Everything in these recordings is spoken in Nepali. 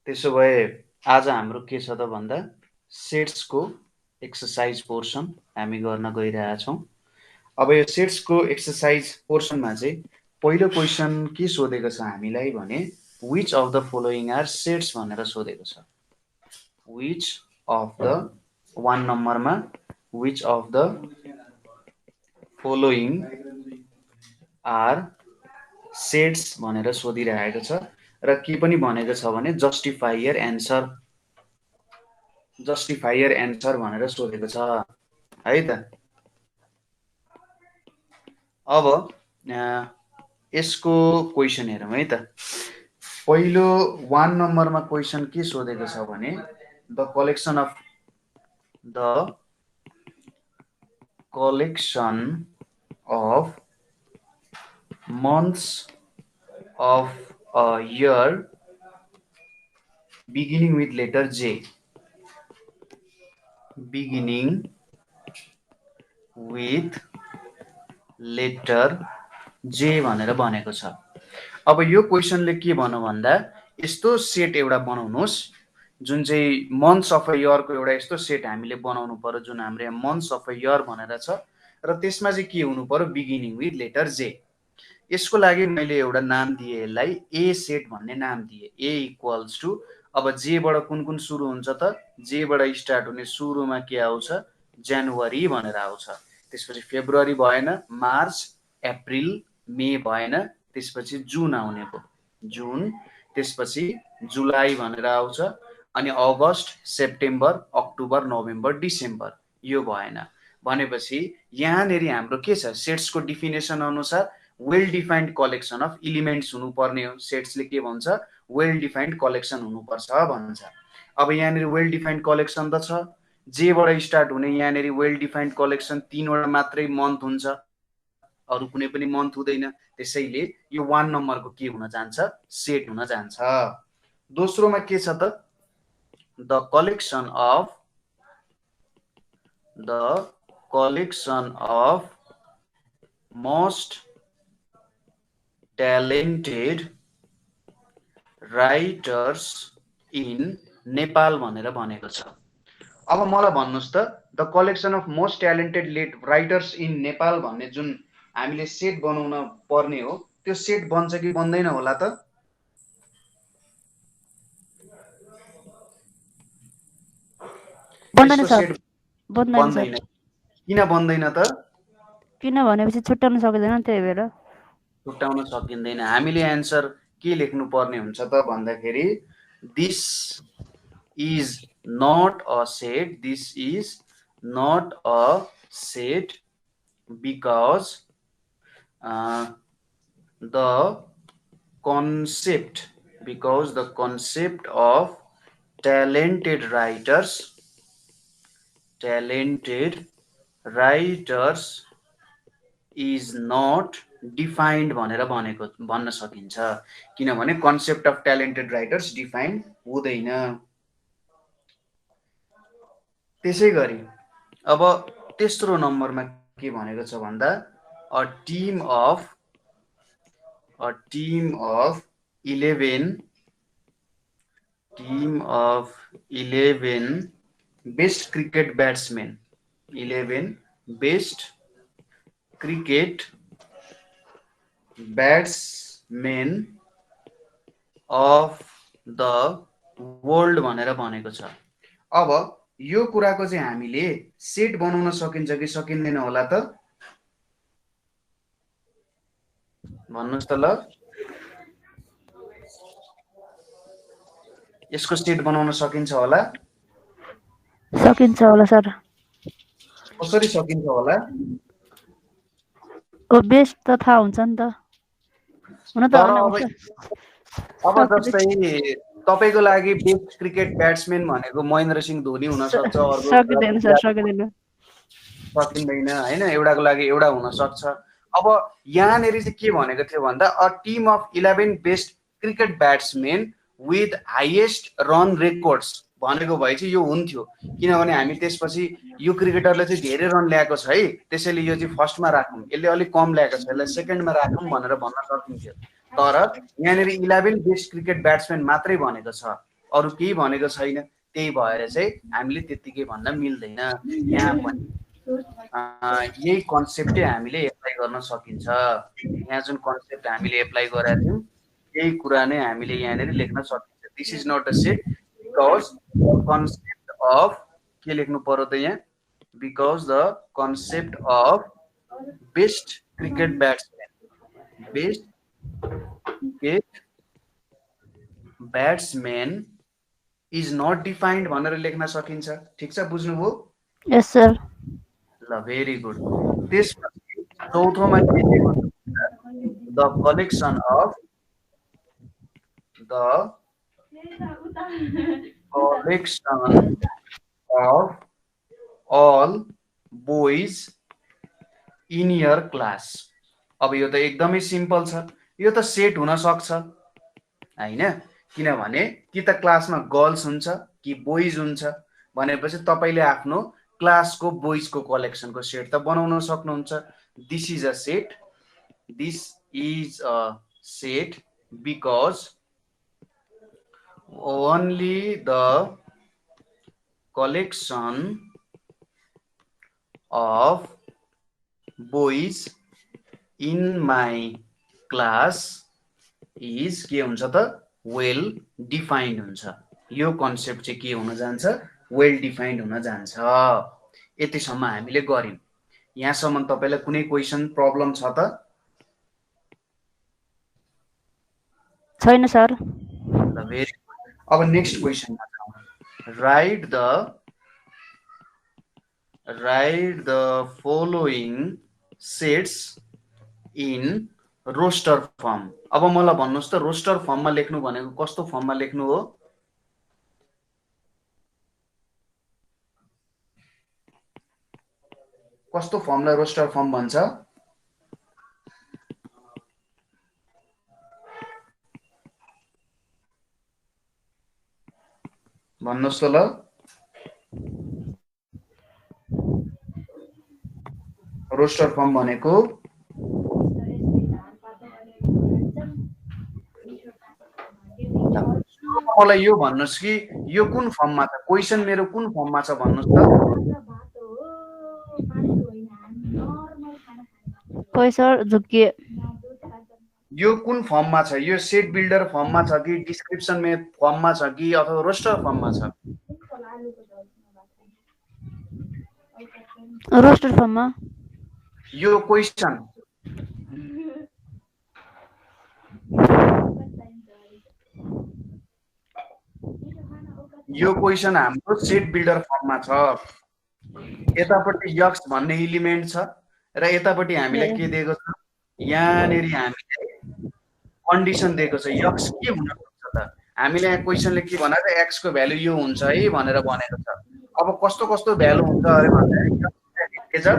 त्यसो भए आज हाम्रो के छ त भन्दा सेट्सको एक्सरसाइज पोर्सन हामी गर्न गइरहेका छौँ। अब यो सेट्सको एक्सरसाइज पोर्सनमा चाहिँ पहिलो क्वेसन के सोधेको छ हामीलाई भने which of the following are sets भनेर सोधेको छ। विच अफ द 1 नम्बरमा which of the following are sets भनेर सोधिरहेको छ र के पनि भनेको छ भने जस्टिफाई योर एन्सर भनेर सोधेको छ है त। अब यसको क्वेसन हेरौँ है त। पहिलो 1 नम्बरमा क्वेसन के सोधेको छ भने the collection of months of a year beginning with letter J. Beginning with letter J भनेर भनेको छ। अब यो क्वेसनले के भन्नु भन्दा यस्तो सेट एउटा बनाउनुहोस् जुन चाहिँ मन्थ्स अफ अ इयरको एउटा यस्तो सेट हामीले बनाउनु पर्यो जुन हाम्रो मन्थ्स अफ अ इयर भनेर छ र त्यसमा चाहिँ के हुनु पर्यो बिगिनिङ विथ लेटर जे। यसको लागि मैले एउटा नाम दिए यसलाई ए सेट भन्ने नाम दिए। ए इक्वल्स टु अब जेबाट कुन कुन सुरु हुन्छ त जेबाट स्टार्ट हुने सुरुमा के आउँछ जनवरी भनेर आउँछ, त्यसपछि फेब्रुअरी भएन, मार्च अप्रिल मे भएन, त्यसपछि जुन आउने भयो जुन, त्यसपछि जुलाई भनेर आउँछ अनि अगस्त सेप्टेम्बर अक्टोबर नोभेम्बर डिसेम्बर यो भएन भनेपछि यहाँनेरि हाम्रो के छ सेट्सको डिफिनेसन अनुसार well defined collection of elements हुनुपर्ने हो। सेट्सले के भन्छ वेल डिफाइन्ड कलेक्सन हुनुपर्छ भन्छ। अब यहाँनेरि वेल डिफाइन्ड कलेक्सन त छ, जेबाट स्टार्ट हुने यहाँनेरि वेल डिफाइन्ड कलेक्सन 3 वटा मात्रै मन्थ हुन्छ, अरु कुनै पनि मन्थ हुँदैन, त्यसैले यो 1 नम्बरको के हुन जान्छ सेट हुन जान्छ। दोस्रोमा के छ त the collection of most talented writers in Nepal भनेर भनेको छ। अब मलाई भन्नुस् त the collection of most talented writers in Nepal भन्ने जुन हामीले सेट बनाउन पर्ने हो त्यो सेट बन्छ कि बन्दैन होला त? बन्दैन सर, बन्दैन। किन बन्दैन त? किन भनेपछि छुट्याउन सकिँदैन, त्यही भएर छुट्याउन सकिँदैन। हामीले एन्सर के लेख्नु पर्ने हुन्छ त भन्दाखेरि this is not a set, this is not a set because the concept of talented writers is not defined भनेर भन्न सकिन्छ, किनभने concept of talented writers define हुँदैन। त्यसै गरी अब तेस्रो नम्बरमा के भनेको छ भन्दा a team of 11 best cricket batsman, 11 best cricket batsman of the world भनेर भनेको छ। अब यो कुराको चाहिँ हामीले सेट बनाउन सकिन्छ कि सकिँदैन होला त भन्नुस् त ल। यसको सेट बनाउन सकिन्छ होला? सकिन्छ होला सर। कसरी सकिन्छ होला? बेस्ट त थाहा हुन्छ नि त। हुन त अब जस्तै तपाईको लागि बेस्ट क्रिकेट ब्याट्समैन भनेको महेन्द्र सिंह धोनी हुन सक्छ, सकिँदैन सर, सकिँदैन, सकिँदैन हैन, एउटाको लागि एउटा हुन सक्छ। अब यहाँनेरि चाहिँ के भनेको थियो भन्दा a team of 11 best cricket batsman with highest run records भनेको भए चाहिँ यो हुन्थ्यो, किनभने हामी त्यसपछि यो क्रिकेटरले चाहिँ धेरै रन ल्याएको छ है, त्यसैले यो चाहिँ फर्स्टमा राखौँ, यसले अलिक कम ल्याएको छ यसलाई सेकेन्डमा राखौँ भनेर भन्न सकिन्थ्यो। तर यहाँनेरि 11 बेस्ट क्रिकेट ब्याट्समैन मात्रै भनेको छ। अरु केही भनेको छैन। त्यही भएर चाहिँ हामीले त्यतिकै भन्न मिल्दैन। यहाँ पनि यही कन्सेप्टै हामीले एप्लाई गर्न सकिन्छ। यहाँ जुन कन्सेप्ट हामीले एप्लाई गरेका थियौँ यही कुरा नै हामीले यहाँनिर लेख्न सकिन्छ। This is not a set because the concept of के लेख्नु पर्यो त यहाँ because the concept of best cricket batsman is not defined भनेर लेख्न सकिन्छ। ठिक छ, बुझ्नुभयो? Yes sir. ल भेरी गुड। त्यसपछि चौथोमा के दिएको छ? The collection of all boys in your class. अब यो त एकदमै सिम्पल छ। यो त सेट हुन सक्छ हैन, किनभने कि त क्लासमा गर्ल्स हुन्छ कि बोइज हुन्छ भनेपछि तपाईले आफ्नो क्लासको बोइजको कलेक्सनको सेट त बनाउन सक्नुहुन्छ। This is a set because only the collection of boys in my class is के हुन्छ त वेल डिफाइन्ड हुन्छ। यो कन्सेप्ट चाहिँ के हुन जान्छ? वेल डिफाइन्ड हुन जान्छ। यतिसम्म हामीले गर्यौं। यहाँसम्म तपाईलाई कुनै क्वेशन प्रब्लम छ त? छैन सर। ल भेरी गुड। अब नेक्स्ट क्वेशनमा जाउँ। Write the following sets in roster form. अब मलाई भन्नुस् त रोस्टर फर्ममा लेख्नु भनेको कस्तो फर्ममा लेख्नु हो? कस्तो फर्मलाई रोस्टर फर्म भन्छ? भन्नुस् त ल। रोस्टर फर्म भनेको मलाई यो भन्नुस् कि यो कुन फर्ममा छ? क्वेशन मेरो कुन फर्ममा छ भन्नुस् त? खोइ सर झुक्किए। यो कुन फर्ममा छ? यो सेट बिल्डर फर्ममा छ कि डिस्क्रिप्सन फर्ममा छ कि अथवा रोस्टर फर्ममा छ? रोस्टर फर्ममा। यो क्वेशन हाम्रो सेट बिल्डर फर्ममा छ। यतापट्टि यक्स भन्ने एलिमेन्ट छ र यतापट्टि हामीलाई के दिएको छ? यहाँनेरि हामीले कन्डिसन दिएको छ। यक्स के हुन सक्छ त? हामीले यहाँ क्वेशनले के भनेको? एक्स को भ्यालु यो हुन्छ है भनेर भनेको छ। अब कस्तो कस्तो भ्यालु हुन्छ अरे भन्दा इन्टिजर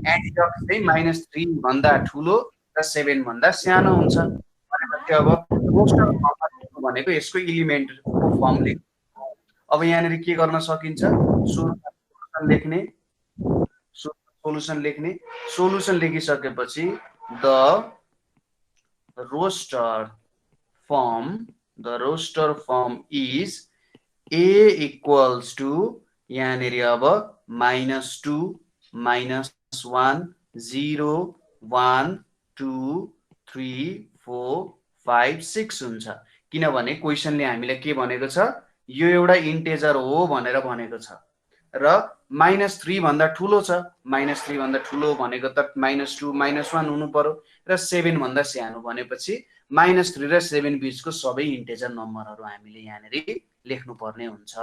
एन्ड यक्स चाहिँ -3 भन्दा ठुलो र 7 भन्दा सानो हुन्छ भनेपछि अब रोस्टर फर्ममा लेख्नु भनेको यसको एलिमेन्टको फर्म लेख्नु। अब यहाँनेरि के गर्न सकिन्छ? सोलुसन लेखिसकेपछि the roster form is A equals to यहाँनेरि अब -2 -1 0 1 2 3 4 5 6 हुन्छ। किनभने क्वेशनले हामीलाई के भनेको छ? यो एउटा इन्टेजर हो भनेर भनेको छ र -3 भन्दा ठुलो छ। -3 भन्दा ठुलो भनेको त -2 -1 हुनु पर्यो र 7 भन्दा सानो भनेपछि -3 र 7 बीचको सबै इन्टेजर नम्बरहरू हामीले यहाँनेरि लेख्नु पर्ने हुन्छ।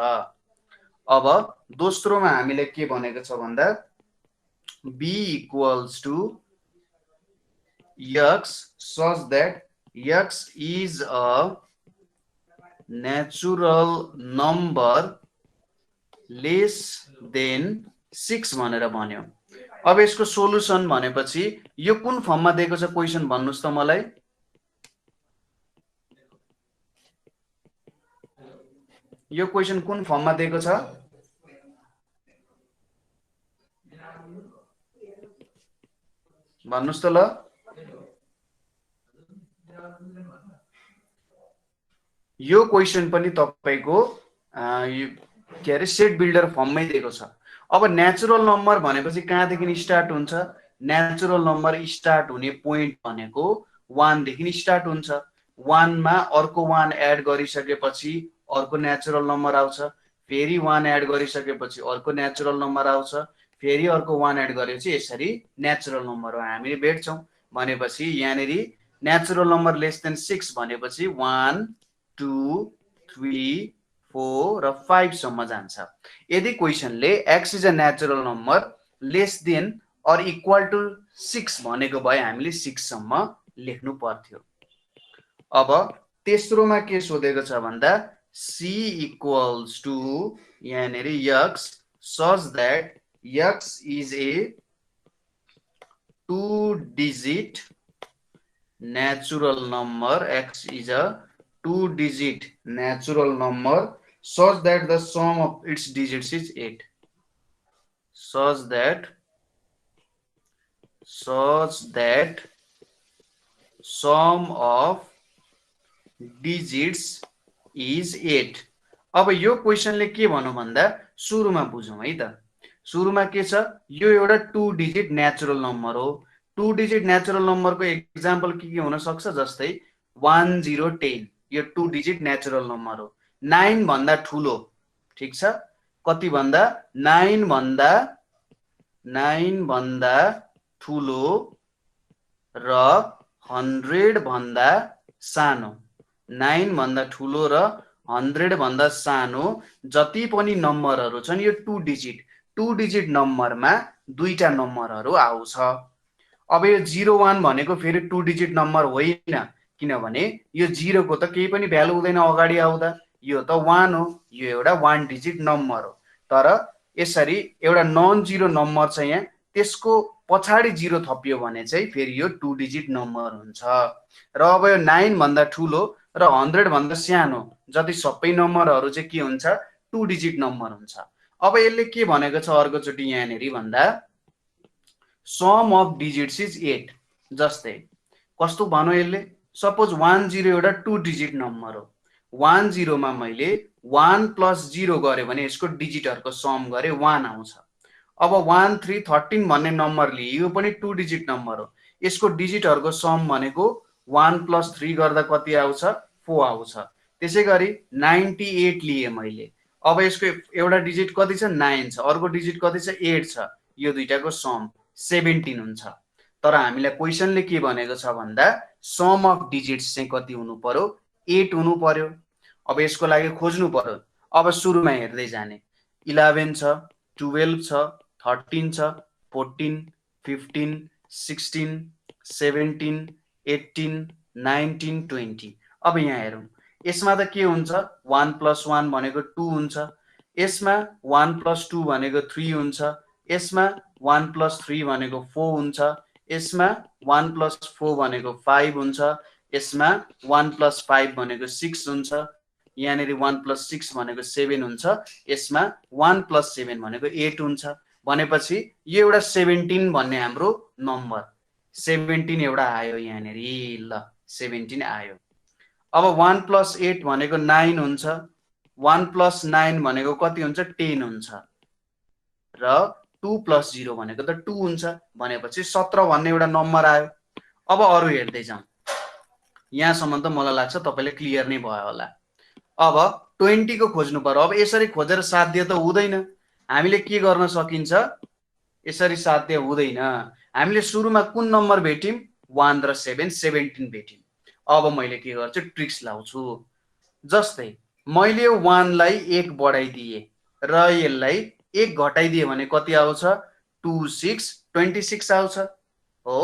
अब दोस्रोमा हामीले के भनेको छ भन्दा b equals to x such that x is a natural number less than 6 भनेर भन्यो। अब यसको सोलुसन भनेपछि यो कुन फर्ममा दिएको छ क्वेशन भन्नुस् त मलाई? यो क्वेशन कुन फर्ममा दिएको छ? भन्नुस् त ल। यो क्वेशन पनि तपाईको यो के अरे सेट बिल्डर फर्ममै दिएको छ। अब नेचुरल नम्बर भनेपछि कहाँदेखि स्टार्ट हुन्छ? नेचुरल नम्बर स्टार्ट हुने पोइन्ट भनेको 1 देखि स्टार्ट हुन्छ। 1 मा अर्को 1 एड गरिसकेपछि अर्को नेचुरल नम्बर आउँछ, फेरि 1 एड गरिसकेपछि अर्को नेचुरल नम्बर आउँछ, फेरि अर्को 1 एड गरेपछि यसरी नेचुरल नम्बर हो हामीले भेट्छौँ। भनेपछि यहाँनेरि नेचुरल नम्बर लेस देन 6 भनेपछि 1 2 3 4 र 5 सम्म जान्छ। यदि क्वेसनले x is a natural number less than or equal to 6 भनेको भए हामीले 6 सम्म लेख्नु पर्थ्यो। अब तेस्रोमा के सोधेको छ भन्दा c इक्वल्स टु यहाँनेरि x such that x is a 2-digit natural number, x is a 2-digit natural number such that the sum of its digits is 8. Such that sum of digits is 8. अब यो क्वेसनले के भन्नु भन्दा सुरुमा बुझौँ है त। सुरुमा के छ? यो एउटा 2 डिजिट नेचुरल नम्बर हो। 2 डिजिट नेचुरल नम्बरको एक्जाम्पल के हुन सक्छ? जस्तै 1 0 10 यो 2 डिजिट नेचुरल नम्बर हो। 9 भन्दा ठुलो, ठीक छ? कति भन्दा? 9 भन्दा ठुलो र 100 भन्दा सानो। 9 भन्दा ठुलो र 100 भन्दा सानो जति पनि नम्बरहरू छन् यो 2 डिजिट नम्बरमा दुईटा नम्बरहरू आउँछ। अब यो 01 भनेको फेरि 2 डिजिट नम्बर होइन, किनभने यो 0 को त केही पनि भ्यालु हुँदैन अगाडि आउँदा, यो त 1 हो, यो एउटा 1 डिजिट नम्बर हो। तर यसरी एउटा नन जिरो नम्बर छ यहाँ, त्यसको पछाडि 0 थपियो भने चाहिँ फेरि यो 2 डिजिट नम्बर हुन्छ। र अब यो 9 भन्दा ठुलो र 100 भन्दा सानो जति सबै नम्बरहरू चाहिँ के हुन्छ? 2 डिजिट नम्बर हुन्छ। अब यसले के भनेको छ अर्कोचोटि यहाँनेरि भन्दा सम अफ डिजिट्स इज 8। जस्तै कस्तो भनौँ यसले? सपोज 1 0 एउटा 2 डिजिट नम्बर हो। 1 0 मा मैले 1 + 0 गरे भने यसको डिजिटहरुको सम गरे 1 आउँछ। अब 1 3 13 भन्ने नम्बर लिए, यो पनि 2 डिजिट नम्बर हो। यसको डिजिटहरुको सम भनेको 1 + 3 गर्दा कति आउँछ? 4 आउँछ। त्यसैगरी 98 लिए मैले। अब यसको एउटा डिजिट कति छ? 9 छ, अर्को डिजिट कति छ? 8 छ। यो दुईटाको सम 17 हुन्छ। तर हामीलाई क्वेसनले के भनेको छ भन्दा सम अफ डिजिट्स चाहिँ कति हुनु पर्यो? 8 हुनु पर्यो। अब यसको लागि खोज्नु पर्यो। अब सुरुमा हेर्दै जाने। 11 छ, 12 छ, 13 छ, 14 15 16 17 18 19 20। अब यहाँ हेरौँ, यसमा त के हुन्छ? 1 + 1 भनेको 2 हुन्छ, यसमा 1 + 2 भनेको 3 हुन्छ, यसमा 1 + 3 भनेको 4 हुन्छ, यसमा 1 + 4 भनेको 5 हुन्छ, यसमा 1 + 5 भनेको 6 हुन्छ, यहाँनेरि 1 + 6 भनेको 7 हुन्छ, यसमा 1 + 7 भनेको 8 हुन्छ। भनेपछि यो एउटा 17 भन्ने हाम्रो नम्बर 17 एउटा आयो यहाँनेरि। ल 17 आयो। अब 1 + 8 भनेको 9 हुन्छ, 1 + 9 भनेको कति हुन्छ? 10 हुन्छ, र 2 + 0 भनेको त 2 हुन्छ। भनेपछि 17 भन्ने एउटा नम्बर आयो। अब अरु हेर्दै जाउँ। यहाँसम्म त मलाई लाग्छ तपाईले क्लियर नै भयो होला। अब 20 को खोज्नु पर्यो। अब यसरी खोजेर साध्य त हुँदैन। हामीले के गर्न सकिन्छ? यसरी साध्य हुँदैन। हामीले सुरुमा कुन नम्बर भेट्यौं? 1 र 7 17 भेट्यौं। अब मैले के गर्छु? ट्रिक्स लाउँछु। जस्तै मैले 1 लाई 1 बढाइदिए र यसलाई 1 घटाइदिए भने कति आउँछ? 2 6 26 आउँछ। हो,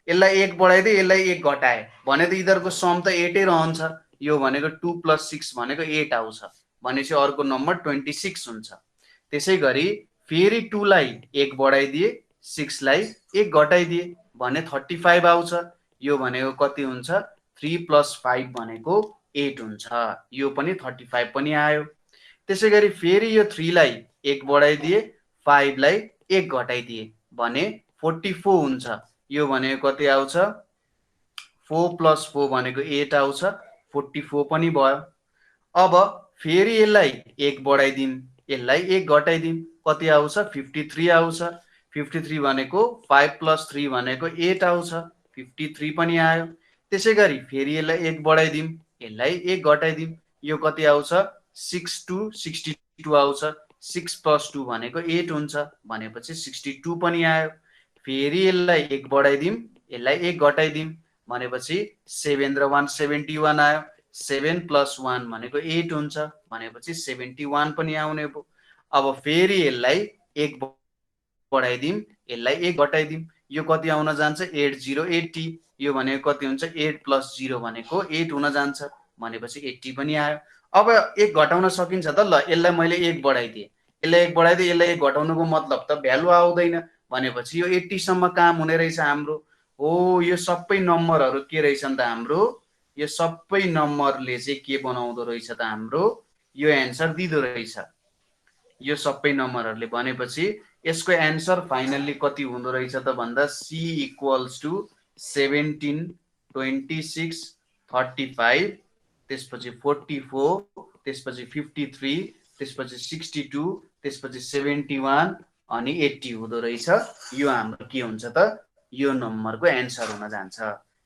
यसलाई 1 बढाइदिए, यसलाई 1 घटाए भने त यिनीहरुको सम त 8 रहन्छ। यो भनेको 2 + 6 भनेको 8 आउँछ। भनेपछि अर्को नम्बर 26 हुन्छ। त्यसैगरी फेरि 2 लाई 1 बढाइदिए, 6 लाई 1 घटाइदिए भने 35 आउँछ। यो भनेको कति हुन्छ? 3 + 5 भनेको 8 हुन्छ। यो पनि 35 पनि आयो। त्यसैगरी फेरि यो 3 लाई 1 बढाइदिए, 5 लाई 1 घटाइदिए भने 44 हुन्छ। यो भनेको कति आउँछ? 4 + 4 भनेको 8 आउँछ। 44 पनि भयो। अब फेरि यसलाई 1 बढाइदिउँ, यसलाई 1 घटाइदिउँ, कति आउँछ 53 आउँछ। 53 भनेको 5 + 3 भनेको 8 आउँछ, 53 पनि आयो। त्यसै गरी फेरि यसलाई 1 बढाइदिउँ, यसलाई 1 घटाइदिउँ, यो कति आउँछ 6 to 62 आउँछ। 6 + 2 भनेको 8 हुन्छ, भनेपछि 62 पनि आयो। फेरि यसलाई 1 बढाइदिउँ, यसलाई 1 घटाइदिउँ, भनेपछि 7 र 1 71 आयो। 7 + 1 भनेको 8 हुन्छ, भनेपछि 71 पनि आउने भयो। अब फेरि यसलाई 1 बढाइदिउँ, यसलाई 1 घटाइदिउँ, यो कति आउन जान्छ 8080। यो भनेको कति हुन्छ 8 + 0 भनेको 8 हुन जान्छ, भनेपछि 80 पनि आयो। अब 1 घटाउन सकिन्छ त। ल यसलाई मैले 1 बढाइदिएँ, यसलाई 1 बढाइदिएँ, यसलाई 1 घटाउनुको मतलब त भ्यालु आउँदैन, भनेपछि यो 80 सम्म काम हुने रहेछ हाम्रो। हो, यो सबै नम्बरहरू के रहेछन् त हाम्रो, यो सबै नम्बरले चाहिँ के बनाउँदो रहेछ त हाम्रो, यो एन्सर दिँदो रहेछ। यो सबै नम्बरहरूले भनेपछि यसको एन्सर फाइनल्ली कति हुँदो रहेछ त भन्दा C = 17, 26, 35, त्यसपछि 44, त्यसपछि 53, त्यसपछि 62, त्यसपछि 71 अनि 80 हुँदो रहेछ। यो हाम्रो के हुन्छ त, यो नम्बरको एन्सर हुन जान्छ।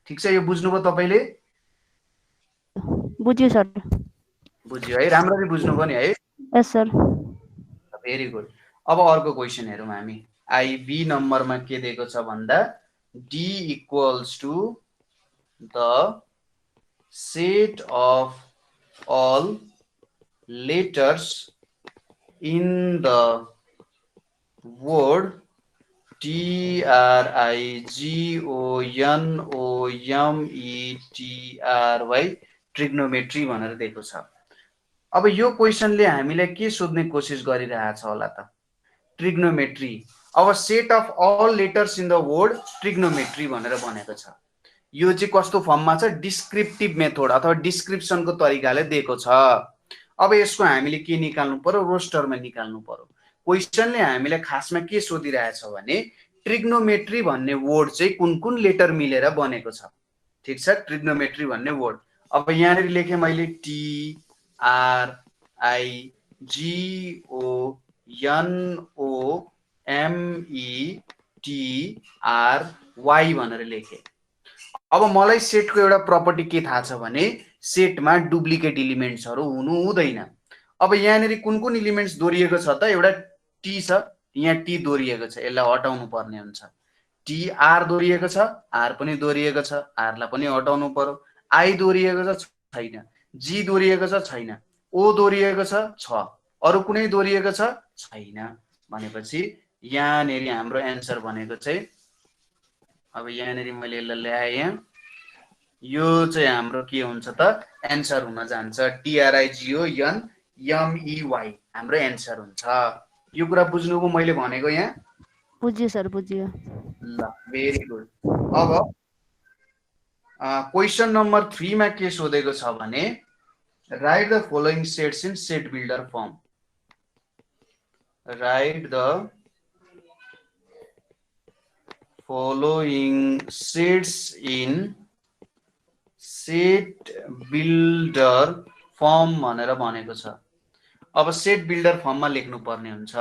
ठिक छ, यो बुझ्नुभयो तपाईँले? बुझ्यो सर। बुझ्यो है, राम्ररी बुझ्नुभयो नि है? यस सर। Very good. अब अर्को क्वेसन हेरौँ हामी। आइबी नम्बरमा के दिएको छ भन्दा D = the set of all letters in the word TRIGONOMETRY trigonometry भनेर दिएको छ। अब यो क्वेसनले हामीलाई के सोध्ने कोसिस गरिरहेछ होला त, ट्रिग्नोमेट्री। अब set of all letters in the word trigonometry भनेर भनेको छ। यो चाहिँ कस्तो फर्ममा छ, डिस्क्रिप्टिभ मेथड अथवा डिस्क्रिप्सनको तरिकाले दिएको छ। अब यसको हामीले के निकाल्नु पर्यो, रोस्टरमा निकाल्नु पर्यो। क्वेसनले हामीलाई खासमा के सोधिरहेछ भने ट्रिग्नोमेट्री भन्ने वर्ड चाहिँ कुन कुन लेटर मिलेर बनेको छ। ठिक छ, ट्रिग्नोमेट्री भन्ने वर्ड। अब यहाँनिर लेखेँ मैले TRIGONOMETRY भनेर लेखेँ। अब मलाई सेटको एउटा प्रपर्टी के थाहा छ भने सेटमा डुप्लिकेट इलिमेन्ट्सहरू हुनु हुँदैन। अब यहाँनिर कुन कुन इलिमेन्ट्स दोहोरिएको छ त, एउटा टी छ, यहाँ टी दोहोरिएको छ, यसलाई हटाउनु पर्ने हुन्छ। टी आर दोहोरिएको छ, आर पनि दोहोरिएको छ, आरलाई पनि हटाउनु पर्यो। आई दोहोरिएको छ, छैन। जी दोहोरिएको छ, छैन। ओ दोहोरिएको छ, अरू कुनै दोहोरिएको छ, छैन। भनेपछि यहाँनिर हाम्रो एन्सर भनेको चाहिँ, अब यहाँनिर मैले यसलाई ल्याएँ, यो चाहिँ हाम्रो के हुन्छ त, एन्सर हुन जान्छ TRIGONMEY हाम्रो एन्सर हुन्छ। यो कुरा बुझ्नुभयो मैले भनेको यहाँ? बुझ्यो सर, बुझ्यो। ल, भेरी गुड। अब क्वेसन नम्बर 3 मा के सोधेको छ भने right the following sets in set builder form. Right the following sets in set builder form भनेर भनेको छ। अब सेट बिल्डर फर्ममा लेख्नु पर्ने हुन्छ।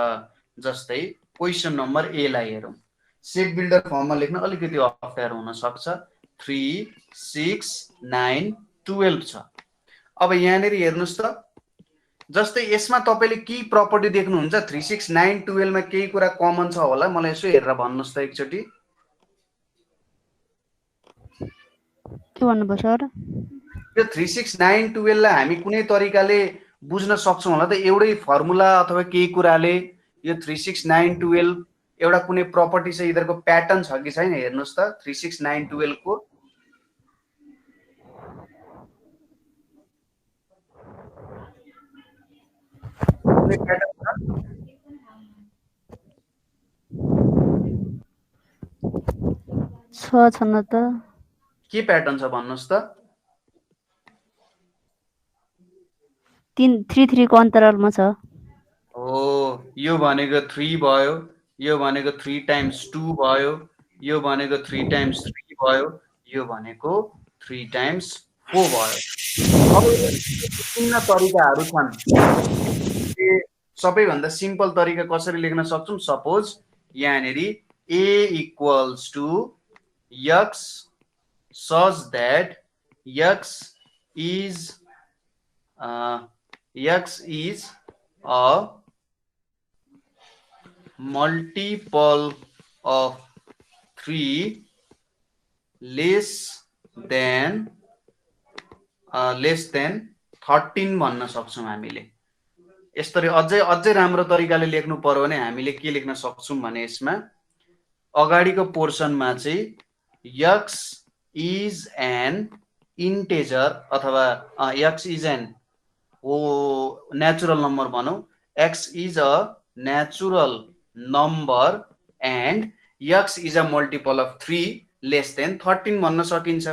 जस्तै क्वेसन नम्बर ए लाई हेरौँ। सेट बिल्डर फर्ममा लेख्न अलिकति अप्ठ्यारो हुन सक्छ। 3, 6, 9, 12 छ। अब यहाँनिर हेर्नुहोस् त, जस्तै यसमा तपाईँले केही प्रपर्टी देख्नुहुन्छ 3, 6, 9, 12 मा केही कुरा कमन छ होला, मलाई यसो हेरेर भन्नुहोस् त एकचोटि। के भन्नुभयो सर? यो 3, 6, 9, 12 लाई हामी कुनै तरिकाले बुझ्न सक्छौँ होला त, एउटै फर्मुला अथवा केही कुराले। यो 3, 6, 9, 12 एउटा कुनै प्रपर्टी छ, यिनीहरूको प्याटर्न छ कि छैन हेर्नुहोस् त 3, 6, 9, 12 को। कुनै प्याटर्न छ? छन् त। के प्याटर्न छ भन्नुहोस् त? 3 को अन्तरालमा छ। हो, यो भनेको 3 भयो, यो भनेको 3 टाइम्स 2 भयो, यो भनेको 3 टाइम्स 3 भयो, यो भनेको 3 टाइम्स 4 भयो। अब विभिन्न तरिकाहरू छन्। सबैभन्दा सिम्पल तरिका कसरी लेख्न सक्छौं? सपोज यहाँनेरि a equals to x such that x is a multiple of 3 less than 13 भन्न सक्छौं हामीले। यसरी अझै राम्रो तरिकाले लेख्नु पर्यो भने हामीले के लेख्न सक्छौं भने यसमा अगाडिको पोर्सनमा चाहिँ x is an integer अथवा x is an natural number भनौं, x is a natural number and x is a multiple of 3 less than 13 भन्न सकिन्छ।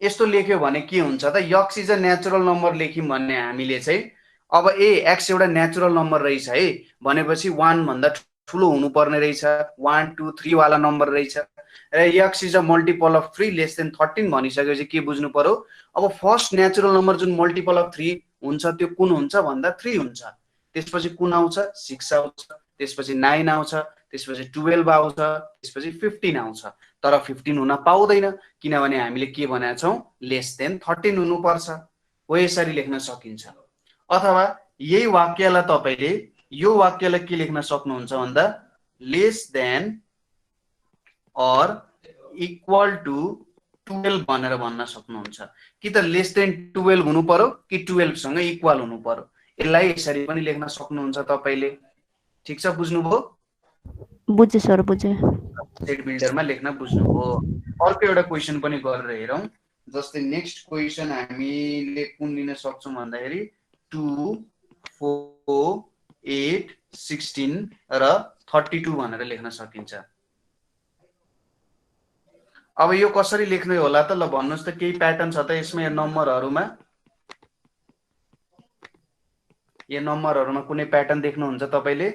यस्तो लेख्यो भने के हुन्छ त? x is a natural number लेख्यौं भन्ने हामीले चाहिँ अब x एउटा नेचुरल नम्बर रहेछ है भनेपछि 1 भन्दा ठुलो हुनुपर्ने रहेछ, 1 2 3 वाला नम्बर रहेछ र x is a multiple of 3 less than 13 भनिसकेपछि के बुझ्नु पर्यो? अब फर्स्ट नेचुरल नम्बर जुन मल्टिपल अफ 3 हुन्छ त्यो कुन हुन्छ भन्दा 3 हुन्छ। त्यसपछि कुन आउँछ? 6 आउँछ, त्यसपछि 9 आउँछ, त्यसपछि 12 आउँछ, त्यसपछि 15 आउँछ। तर 15 हुन पाउँदैन किनभने हामीले के भनेका छौं? लेस देन 13 हुनुपर्छ। हो यसरी लेख्न सकिन्छ। अथवा यही वाक्यलाई तपाईले यो वाक्यलाई के लेख्न सक्नुहुन्छ भन्दा less than or equal to 12 भनेर भन्न सक्नुहुन्छ। कि त लेस देन 12 हुनु पर्यो कि 12 सँग इक्वल हुनु पर्यो। यसलाई यसरी पनि लेख्न सक्नुहुन्छ तपाईले। ठीक छ, बुझ्नुभयो? बुझे सर, बुझे। सेट बिल्डरमा लेख्न बुझ्नुभयो। अर्को एउटा क्वेशन पनि गरेर हेरौं। जस्तै नेक्स्ट क्वेशन हामीले कुन लिन सक्छौं भन्दाखेरि 2 4 8 16 र 32 भनेर लेख्न सकिन्छ। अब यो कसरी लेख्ने होला त? ल भन्नुस् त, केही प्याटर्न छ त यसमा? नम्बरहरुमा यो नम्बरहरुमा कुनै प्याटर्न देख्नुहुन्छ तपाईले?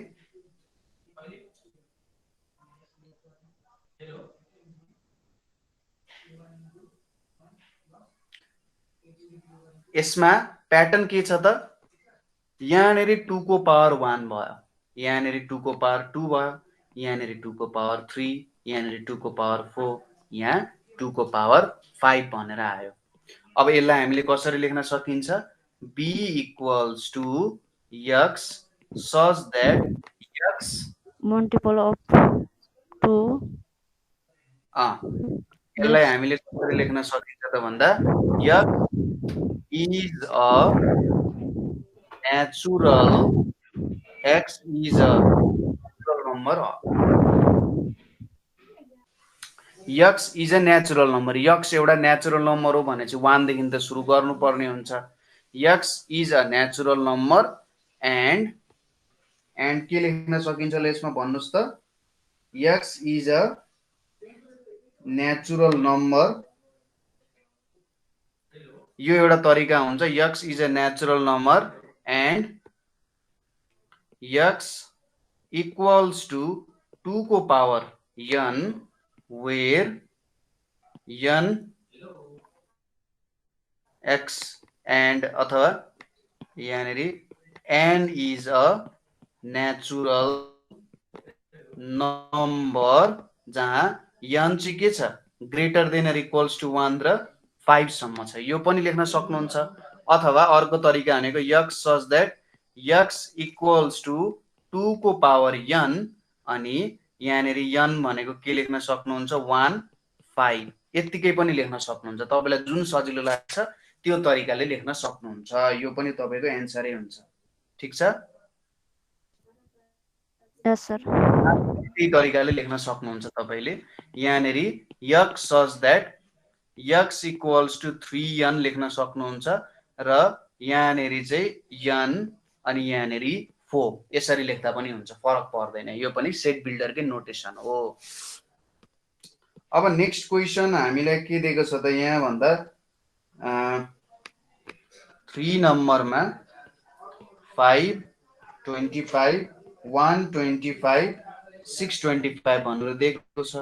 यसमा प्याटर्न के छ त? यहाँनेरि 2 को पावर 1 भयो, यहाँनेरि 2 को पावर 2 भयो, यहाँनेरि 2 को पावर 3, यहाँनेरि 2 को पावर 4, यहाँ 2 को पावर 5 भनेर आयो। अब यसलाई हामीले कसरी लेख्न सकिन्छ? b equals to x such that x multiple of 2 यसलाई हामीले कसरी लेख्न सकिन्छ त भन्दा x is a natural, x is a natural number, x is a natural number, x एउटा नेचुरल नम्बर हो भने चाहिँ 1 देखि त सुरु गर्नु पर्ने हुन्छ। x is a natural number and के लेख्न सकिन्छ ल यसमा भन्नुस् त? x is a natural number, यो एउटा तरिका हुन्छ। x is a natural number and x equals to 2 को power n where n x and अथवा यहाँनेरि n is a natural number जहाँ n चाहिँ के छ? Greater than or equals to 1 र 5 सम्म छ। यो पनि लेख्न सक्नुहुन्छ। अथवा अर्को तरिका भनेको x such that x equals to 2 को पावर n अनि यहाँनेरि n भनेको के लेख्न सक्नुहुन्छ? 1 5 यतिकै पनि लेख्न सक्नुहुन्छ। तपाईलाई जुन सजिलो लाग्छ त्यो तरिकाले लेख्न सक्नुहुन्छ। यो पनि तपाईको एन्सरै हुन्छ। ठीक छ? यस सर। यही तरिकाले लेख्न सक्नुहुन्छ तपाईले। यहाँनेरि x such that x equals to 3n लेख्न सक्नुहुन्छ र यहाँनेरि चाहिँ n अनि यहाँनेरि 4 यसरी लेख्दा पनि हुन्छ, फरक पर्दैन। यो पनि सेट बिल्डरकै नोटेसन हो। अब नेक्स्ट क्वेशन हामीलाई के दिएको छ त यहाँ भन्दा 3 नम्बरमा 5 25 125 625 भनेर दिएको छ।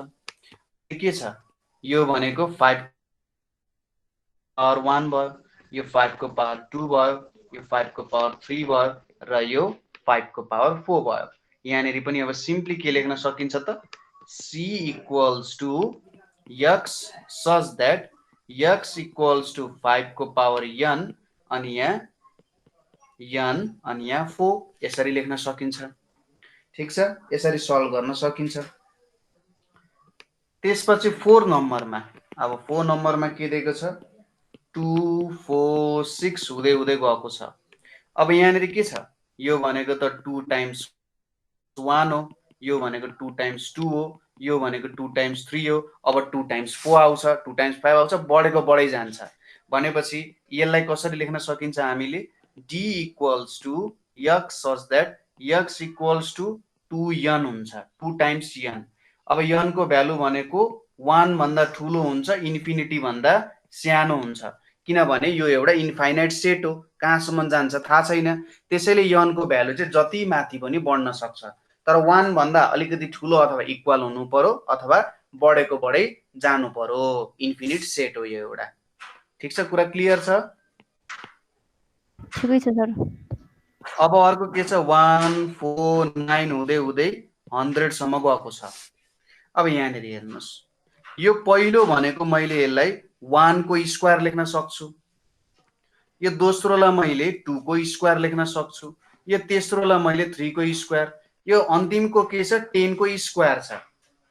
के छ यो भनेको 5 पावर 1 भयो, यो 5 को पावर 2 भयो, यो 5 को पावर 3 भयो र यो 5 को पावर 4 भयो। यहाँनेरि पनि अब सिम्पली के लेख्न सकिन्छ त, c equals to x such that x equals to 5 को पावर n अनि यहाँ n अनि यहाँ 4 यसरी लेख्न सकिन्छ। ठीक छ, यसरी सल्भ गर्न सकिन्छ। त्यसपछि 4 नम्बरमा, अब 4 नम्बरमा के दिएको छ, 2 4 6 हुँदै हुँदै गएको छ। अब यहाँनेरि के छ, यो भनेको त 2 टाइम्स 1 हो, यो भनेको 2 टाइम्स 2 हो, यो भनेको 2 टाइम्स 3 हो। अब 2 टाइम्स 4 आउँछ, 2 टाइम्स 5 आउँछ, बढेको बढै जान्छ। भनेपछि यसलाई कसरी लेख्न सकिन्छ हामीले, d equals to x such that x equals to 2n हुन्छ, 2 टाइम्स n। अब n को भ्यालु भनेको 1 भन्दा ठुलो हुन्छ, इन्फिनिटी भन्दा सानो हुन्छ, किनभने यो एउटा इन्फाइनाइट सेट हो, कहाँसम्म जान्छ थाहा छैन। त्यसैले n को भ्यालु चाहिँ जति माथि पनि बढ्न सक्छ, तर 1 भन्दा अलिकति ठुलो अथवा इक्वल हुनु पर्यो अथवा बढेको बढै जानु पर्यो, इन्फिनिट सेट हो यो एउटा। ठीक छ, कुरा क्लियर छ? ठिकै छ सर। अब अर्को के छ, 1 4 9 हुँदै हुँदै 100 सम्म गएको छ। अब यहाँनेरि हेर्नुस्, यो पहिलो भनेको मैले यसलाई 1 को स्क्वायर लेख्न सक्छु, यो दोस्रोलाई मैले 2 को स्क्वायर लेख्न सक्छु, यो तेस्रोलाई मैले 3 को स्क्वायर, यो अन्तिमको के छ, 10 को स्क्वायर छ।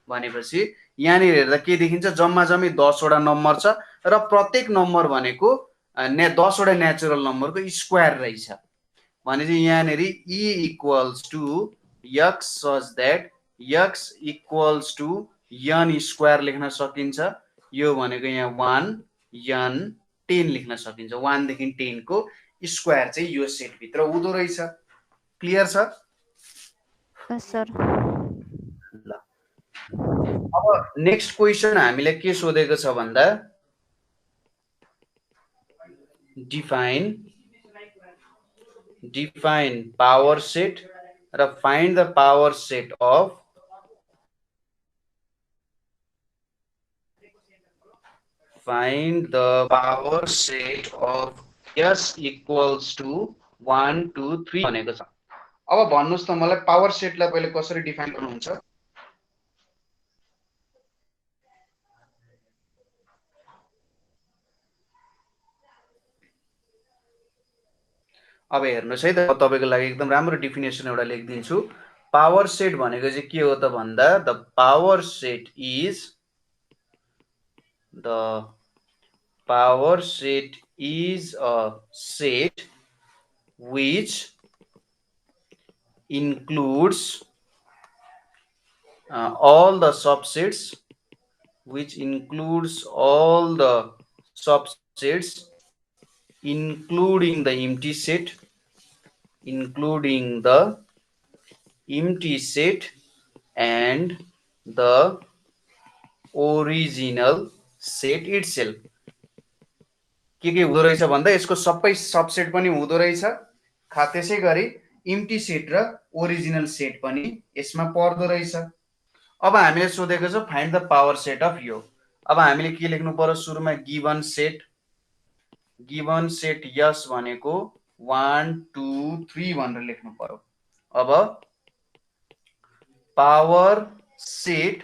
भनेपछि यहाँनिर हेर्दा के देखिन्छ, जम्मा जम्मी 10 वटा नम्बर छ र प्रत्येक नम्बर भनेको 10 वटा नेचुरल नम्बरको स्क्वायर रहेछ। भनेपछि यहाँनिर e equals to x such that x equals to n square लेख्न सकिन्छ। यो भनेको यहाँ 1 n 10 लेख्न सकिन्छ। 1 देखि 10 को स्क्वायर चाहिँ यो सेट भित्र हुँदो रहेछ। क्लियर छ? सर। ल, अब नेक्स्ट क्वेशन हामीलाई के सोधेको छ भन्दा, define power set र find the power set of s equals to 1 2 3 भनेको छ। अब भन्नुस् त मलाई पावर सेटलाई पहिले कसरी डिफाइन गर्नुहुन्छ? अब हेर्नुस् है त, तपाईको लागि एकदम राम्रो डेफिनेसन एउटा लेखिदिन्छु। पावर सेट भनेको चाहिँ के हो त भन्दा, the power set is a set which includes all the subsets, including the empty set and the original set itself। के हुँदो रहेछ भन्दा, यसको सबै सबसेट पनि हुँदो रहेछ, त्यसै गरी इम्प्टी सेट र ओरिजिनल सेट पनि यसमा पर्दो रहेछ। अब हामीले सोधेको छ find the power set of यो। अब हामीले के लेख्नु पर्यो, सुरुमा गिभन सेट यस भनेको 1 2 3 भनेर लेख्नु पर्यो। अब पावर सेट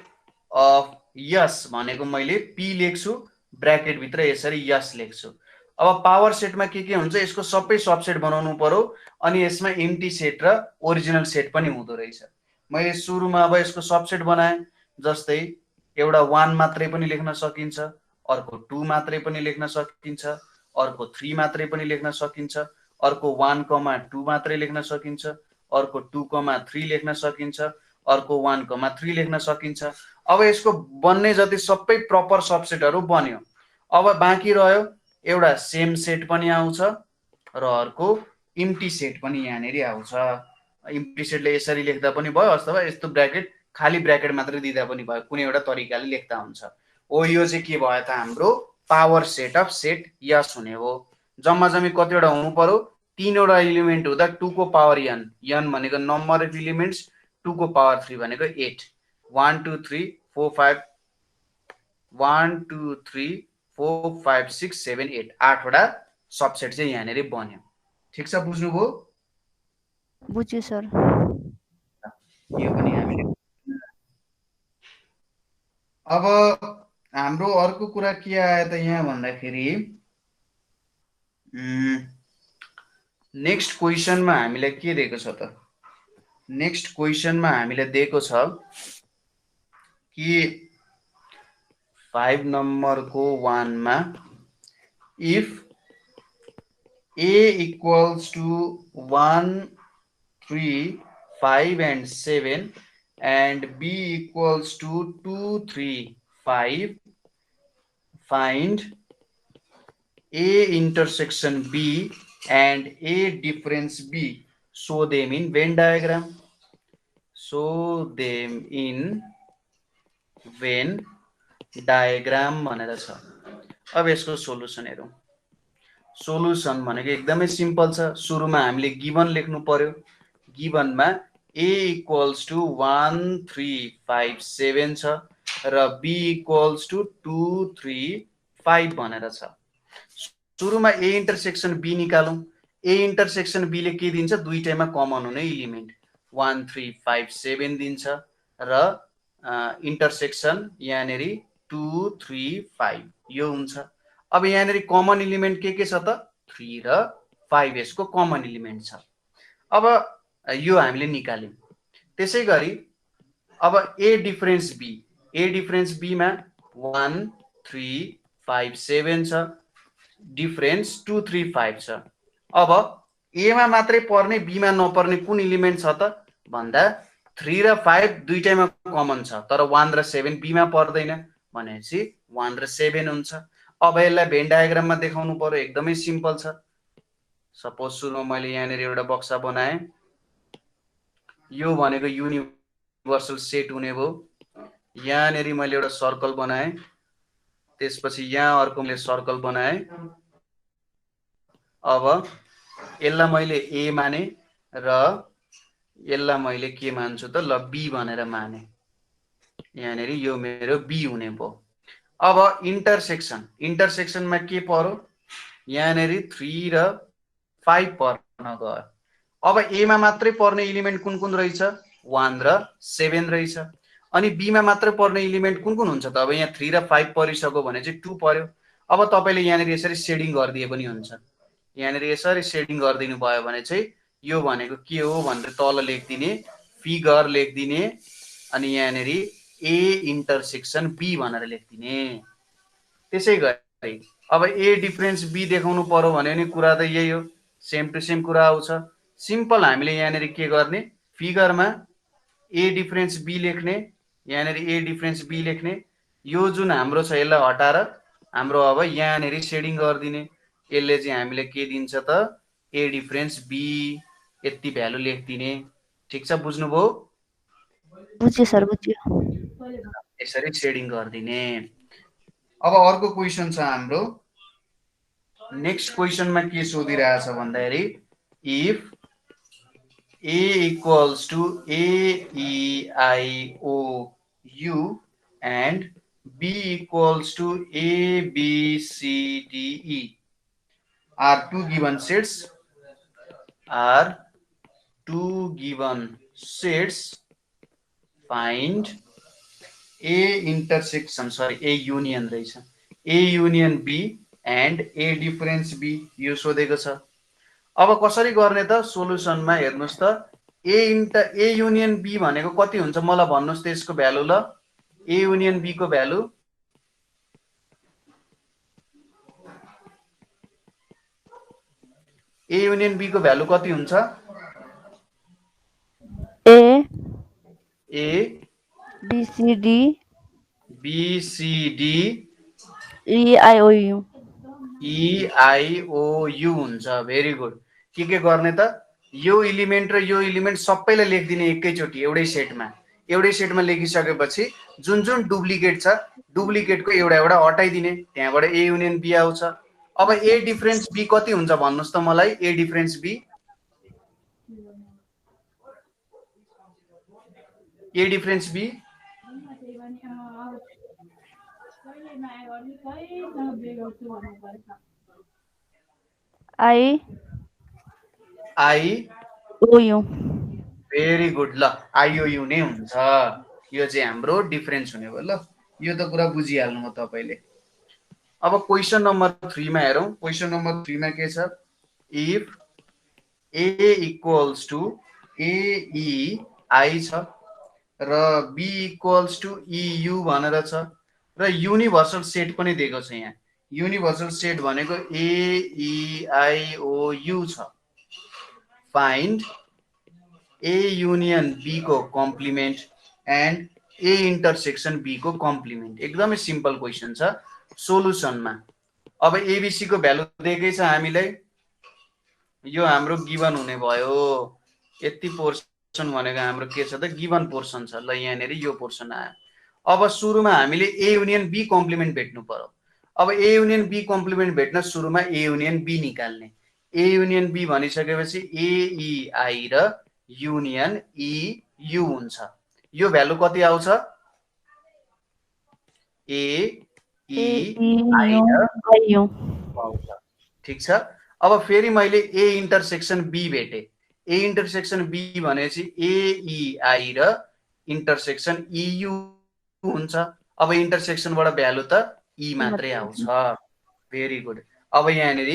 अफ यस भनेको मैले पी लेख्छु, ब्र्याकेट भित्र यसरी यस लेख्छु। अब पावर सेटमा के हुन्छ, यसको सबै सबसेट बनाउनु पर्यो अनि यसमा एम्प्टी सेट र ओरिजिनल सेट पनि हुँदो रहेछ। मैले सुरुमा अब यसको सबसेट बनाएँ, जस्तै एउटा 1 मात्रै पनि लेख्न सकिन्छ, अर्को 2 मात्रै पनि लेख्न सकिन्छ, अर्को 3 मात्रै पनि लेख्न सकिन्छ, अर्को 1,2 मात्रै लेख्न सकिन्छ, अर्को 2,3 लेख्न सकिन्छ, अर्को 1,3 लेख्न सकिन्छ। अब यसको बन्ने जति सबै प्रपर सबसेटहरू बन्यो। अब बाँकी रह्यो एउटा सेम सेट पनि आउँछ र अर्को इम्प्टी सेट पनि यहाँनेरि आउँछ। इम्प्टी सेटले यसरी लेख्दा पनि भयो अथवा यस्तो ब्र्याकेट खाली ब्र्याकेट मात्रै दिँदा पनि भयो, कुनै एउटा तरिकाले लेख्दा हुन्छ। ओ यो चाहिँ के भयो त, हाम्रो पावर सेट अफ सेट यस हुने हो। जम्मा जम्मी कतिवटा हुनु पर्यो, 3 वटा एलिमेन्ट हुँदा 2 को पावर n भनेको नम्बर अफ एलिमेन्ट्स, 2 को पावर 3 भनेको 8, 1 2 3 4 5 1 2 3 4 5 6 7 8 8वटा सबसेट चाहिँ यहाँनिर बन्यो। ठिक छ, बुझ्नुभयो? बुझ्यो सर। यो पनि हामीले अब हाम्रो अर्को कुरा के आयो त यहाँ भन्दाखेरि नेक्स्ट क्वेसनमा हामीलाई के दिएको छ त? नेक्स्ट क्वेसनमा हामीलाई दिएको छ कि 5 नम्बरको 1 मा if a equals to 1 3 5 and 7 and b equals to 2 3 5, find a intersection b and a difference b. Show them in Venn diagram. Show them in Venn diagram भनेर छ। अब यसको सोलुसन हेरौँ। सोलुसन भनेको एकदमै सिम्पल छ। सुरुमा हामीले गिभन लेख्नु पर्यो। गिभनमा a equals to 1 3 5 7 छ र b equals to 2 3 5 भनेर छ। सुरुमा a intersection b निकालौँ। a intersection b ले के दिन्छ? दुईटैमा कमन हुने इलिमेन्ट 1 3 5 7 दिन्छ र इन्टरसेक्सन यहाँनिर 2 3 5 यो हुन्छ। अब यहाँनिर कमन इलिमेन्ट के छ त? 3 र 5 यसको कमन इलिमेन्ट छ। अब यो हामीले निकाल्यौँ। त्यसै गरी अब a difference b, a difference b मा 1 3 5 7 छ, डिफरेन्स 2 3 5 छ। अब a मा मात्रै पर्ने b मा नपर्ने कुन इलिमेन्ट छ त भन्दा 3 र 5 दुईटैमा कमन छ तर 1 र 7 b मा पर्दैन भनेपछि 1 र 7 हुन्छ। अब यसलाई भेन डायग्राममा देखाउनु पर्यो। एकदमै सिम्पल छ। सपोज सुरुमा मैले यहाँनिर एउटा बक्सा बनाएँ। यो भनेको युनिभर्सल सेट हुने भयो। यहाँनिर मैले एउटा सर्कल बनाएँ। त्यसपछि यहाँ अर्को मैले सर्कल बनाएँ। अब यसलाई मैले a माने र यसलाई मैले के मान्छु त? ल b भनेर माने। यहाँनिर यो मेरो b हुने भयो। अब इन्टरसेक्सन, इन्टरसेक्सनमा के पर्यो? यहाँनिर 3 र 5 पर्न गयो। अब a मा मात्रै पर्ने इलिमेन्ट कुन कुन रहेछ? 1 र 7 रहेछ। अनि b मा मात्रै पर्ने इलिमेन्ट कुन कुन हुन्छ त? अब यहाँ 3 र 5 परिसक्यो भने चाहिँ 2 पर्यो। अब तपाईले यहाँनिर यसरी सेडिङ गरिदिए पनि हुन्छ। यहाँनिर यसरी सेडिङ गरिदिनु भयो भने चाहिँ यो भनेको के हो भनेर तल लेखिदिने, फिगर लेखिदिने अनि यहाँनिर a इन्टरसेक्सन b भनेर लेखिदिने। त्यसै गरी अब a डिफरेन्स b देखाउनु पर्यो भने नि कुरा त यही हो। सेम टु सेम कुरा आउँछ। सिम्पल हामीले यहाँनिर के गर्ने? फिगरमा a डिफरेन्स b लेख्ने, यहाँनिर a डिफरेन्स b लेख्ने। यो जुन हाम्रो छ यसलाई हटाएर हाम्रो अब यहाँनिर सेडिङ गरिदिने। यसले चाहिँ हामीले के दिन्छ त? a डिफरेन्स b यति भ्यालु लेखिदिने। ठिक छ, बुझ्नुभयो? बुझ्यो सर, बुझ्यो। यसरी सेडिङ गरिदिने। अब अर्को क्वेसन छ हाम्रो। नेक्स्ट क्वेसनमा के सोधिरहेछ भन्दाखेरि if a equals to a e i o u and b equals to a b c d e are two given sets find a intersection a union रहेछ a union b and a difference b यो सोधेको छ। अब कसरी गर्ने त? सोलुसनमा हेर्नुस् त a युनियन b भनेको कति हुन्छ मलाई भन्नुस् त यसको भ्यालु। ल a युनियन b को भ्यालु a युनियन b को भ्यालु कति हुन्छ? a b c d e i o u EIOU हुन्छ। Very good. के गर्ने त? यो इलिमेन्ट र यो इलिमेन्ट सबैलाई लेखिदिने एकैचोटि एउटै सेटमा लेखिसकेपछि जुन जुन डुप्लिकेट छ डुप्लिकेटको एउटा एउटा हटाइदिने। त्यहाँबाट ए युनियन बी आउँछ। अब ए डिफरेन्स बी कति हुन्छ भन्नुस् त मलाई? A difference B I I O U very good. ल आइओयु नै हुन्छ। यो चाहिँ हाम्रो डिफरेन्स हुने भयो। ल यो त कुरा बुझिहाल्नु हो तपाईँले। अब क्वेसन नम्बर 3 मा हेरौँ। क्वेसन नम्बर 3 मा के छ? इफ ए इक्वल्स टु एई छ र बी इक्वल्स टु इयु भनेर छ र युनिभर्सल सेट पनि दिएको छ। यहाँ युनिभर्सल सेट भनेको एइआइओयु छ। फाइन्ड ए युनियन बी को complement and A intersection B को कम्प्लिमेन्ट। एकदमै सिम्पल क्वेसन छ। सोलुसनमा अब एबिसी को भ्यालु दिएकै छ हामीलाई। यो हाम्रो गिभन हुने भयो। यति पोर्सन भनेको हाम्रो के छ त? गिभन पोर्सन छ। ल यहाँनिर यो पोर्सन आयो। अब सुरुमा हामीले ए युनियन बी कम्प्लिमेन्ट भेट्नु पर्यो। अब ए युनियन बी कम्प्लिमेन्ट भेट्न सुरुमा ए युनियन बी निकाल्ने। ए युनियन बी भनिसकेपछि एइआई र युनियन इयु हुन्छ। यो भ्यालु कति आउँछ? एइआई र आइयु आउँछ। ठीक छ। अब फेरि मैले ए इन्टरसेक्सन बी भेटे। ए इन्टरसेक्सन बी भनेपछि एइआई र इन्टरसेक्सन इयु हुन्छ। अब इन्टरसेक्सनबाट भ्यालु त ई मात्रै आउँछ। Very good. अब यहाँनिर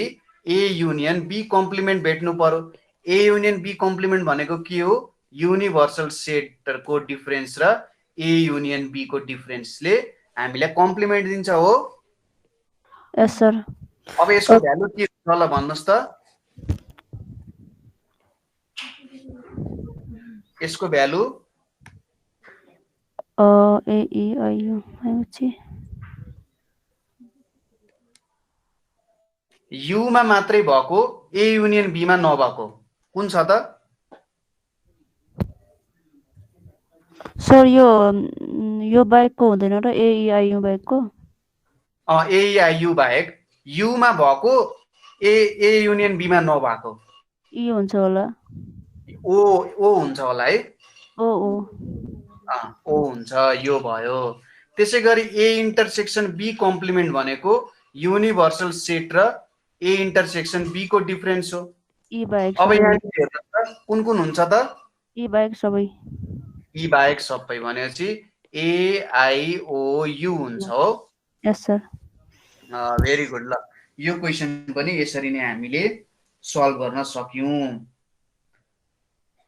ए युनियन बी कम्प्लिमेन्ट भेट्नु पर्यो। ए युनियन बी कम्प्लिमेन्ट भनेको के हो? युनिभर्सल सेटको डिफरेन्स र ए युनियन बी को डिफरेन्सले हामीलाई कम्प्लिमेन्ट दिन्छ हो। Yes sir. अब यसको भ्यालु के हुन्छ ल भन्नुस् त? यसको भ्यालु एइआइयु आएपछि युमा मात्रै भएको, ए युनियन बीमा नभएको कुन छ त? सर यो बाहेकको हुँदैन र एइआइयु बाहेकको? एइआइयु बाहेक युमा भएको, ए युनियन बीमा नभएको ई हुन्छ होला। ओ हुन्छ होला है। ओ हुन्छ। यो भयो। त्यसै गरी ए इन्टरसेक्सन बी कम्प्लिमेन्ट भनेको युनिभर्सल सेट र ए इन्टरसेक्सन बी को डिफरेन्स हो। ई बाहेक अब सबै यहाँ हेर्नुहोस् त कुन कुन हुन्छ त? ई बाहेक सबै। ई बाहेक सबै भनेपछि एआइओयु हुन्छ हो। Yes sir. Very good. ल यो क्वेसन पनि यसरी नै हामीले सल्भ गर्न सक्यौं।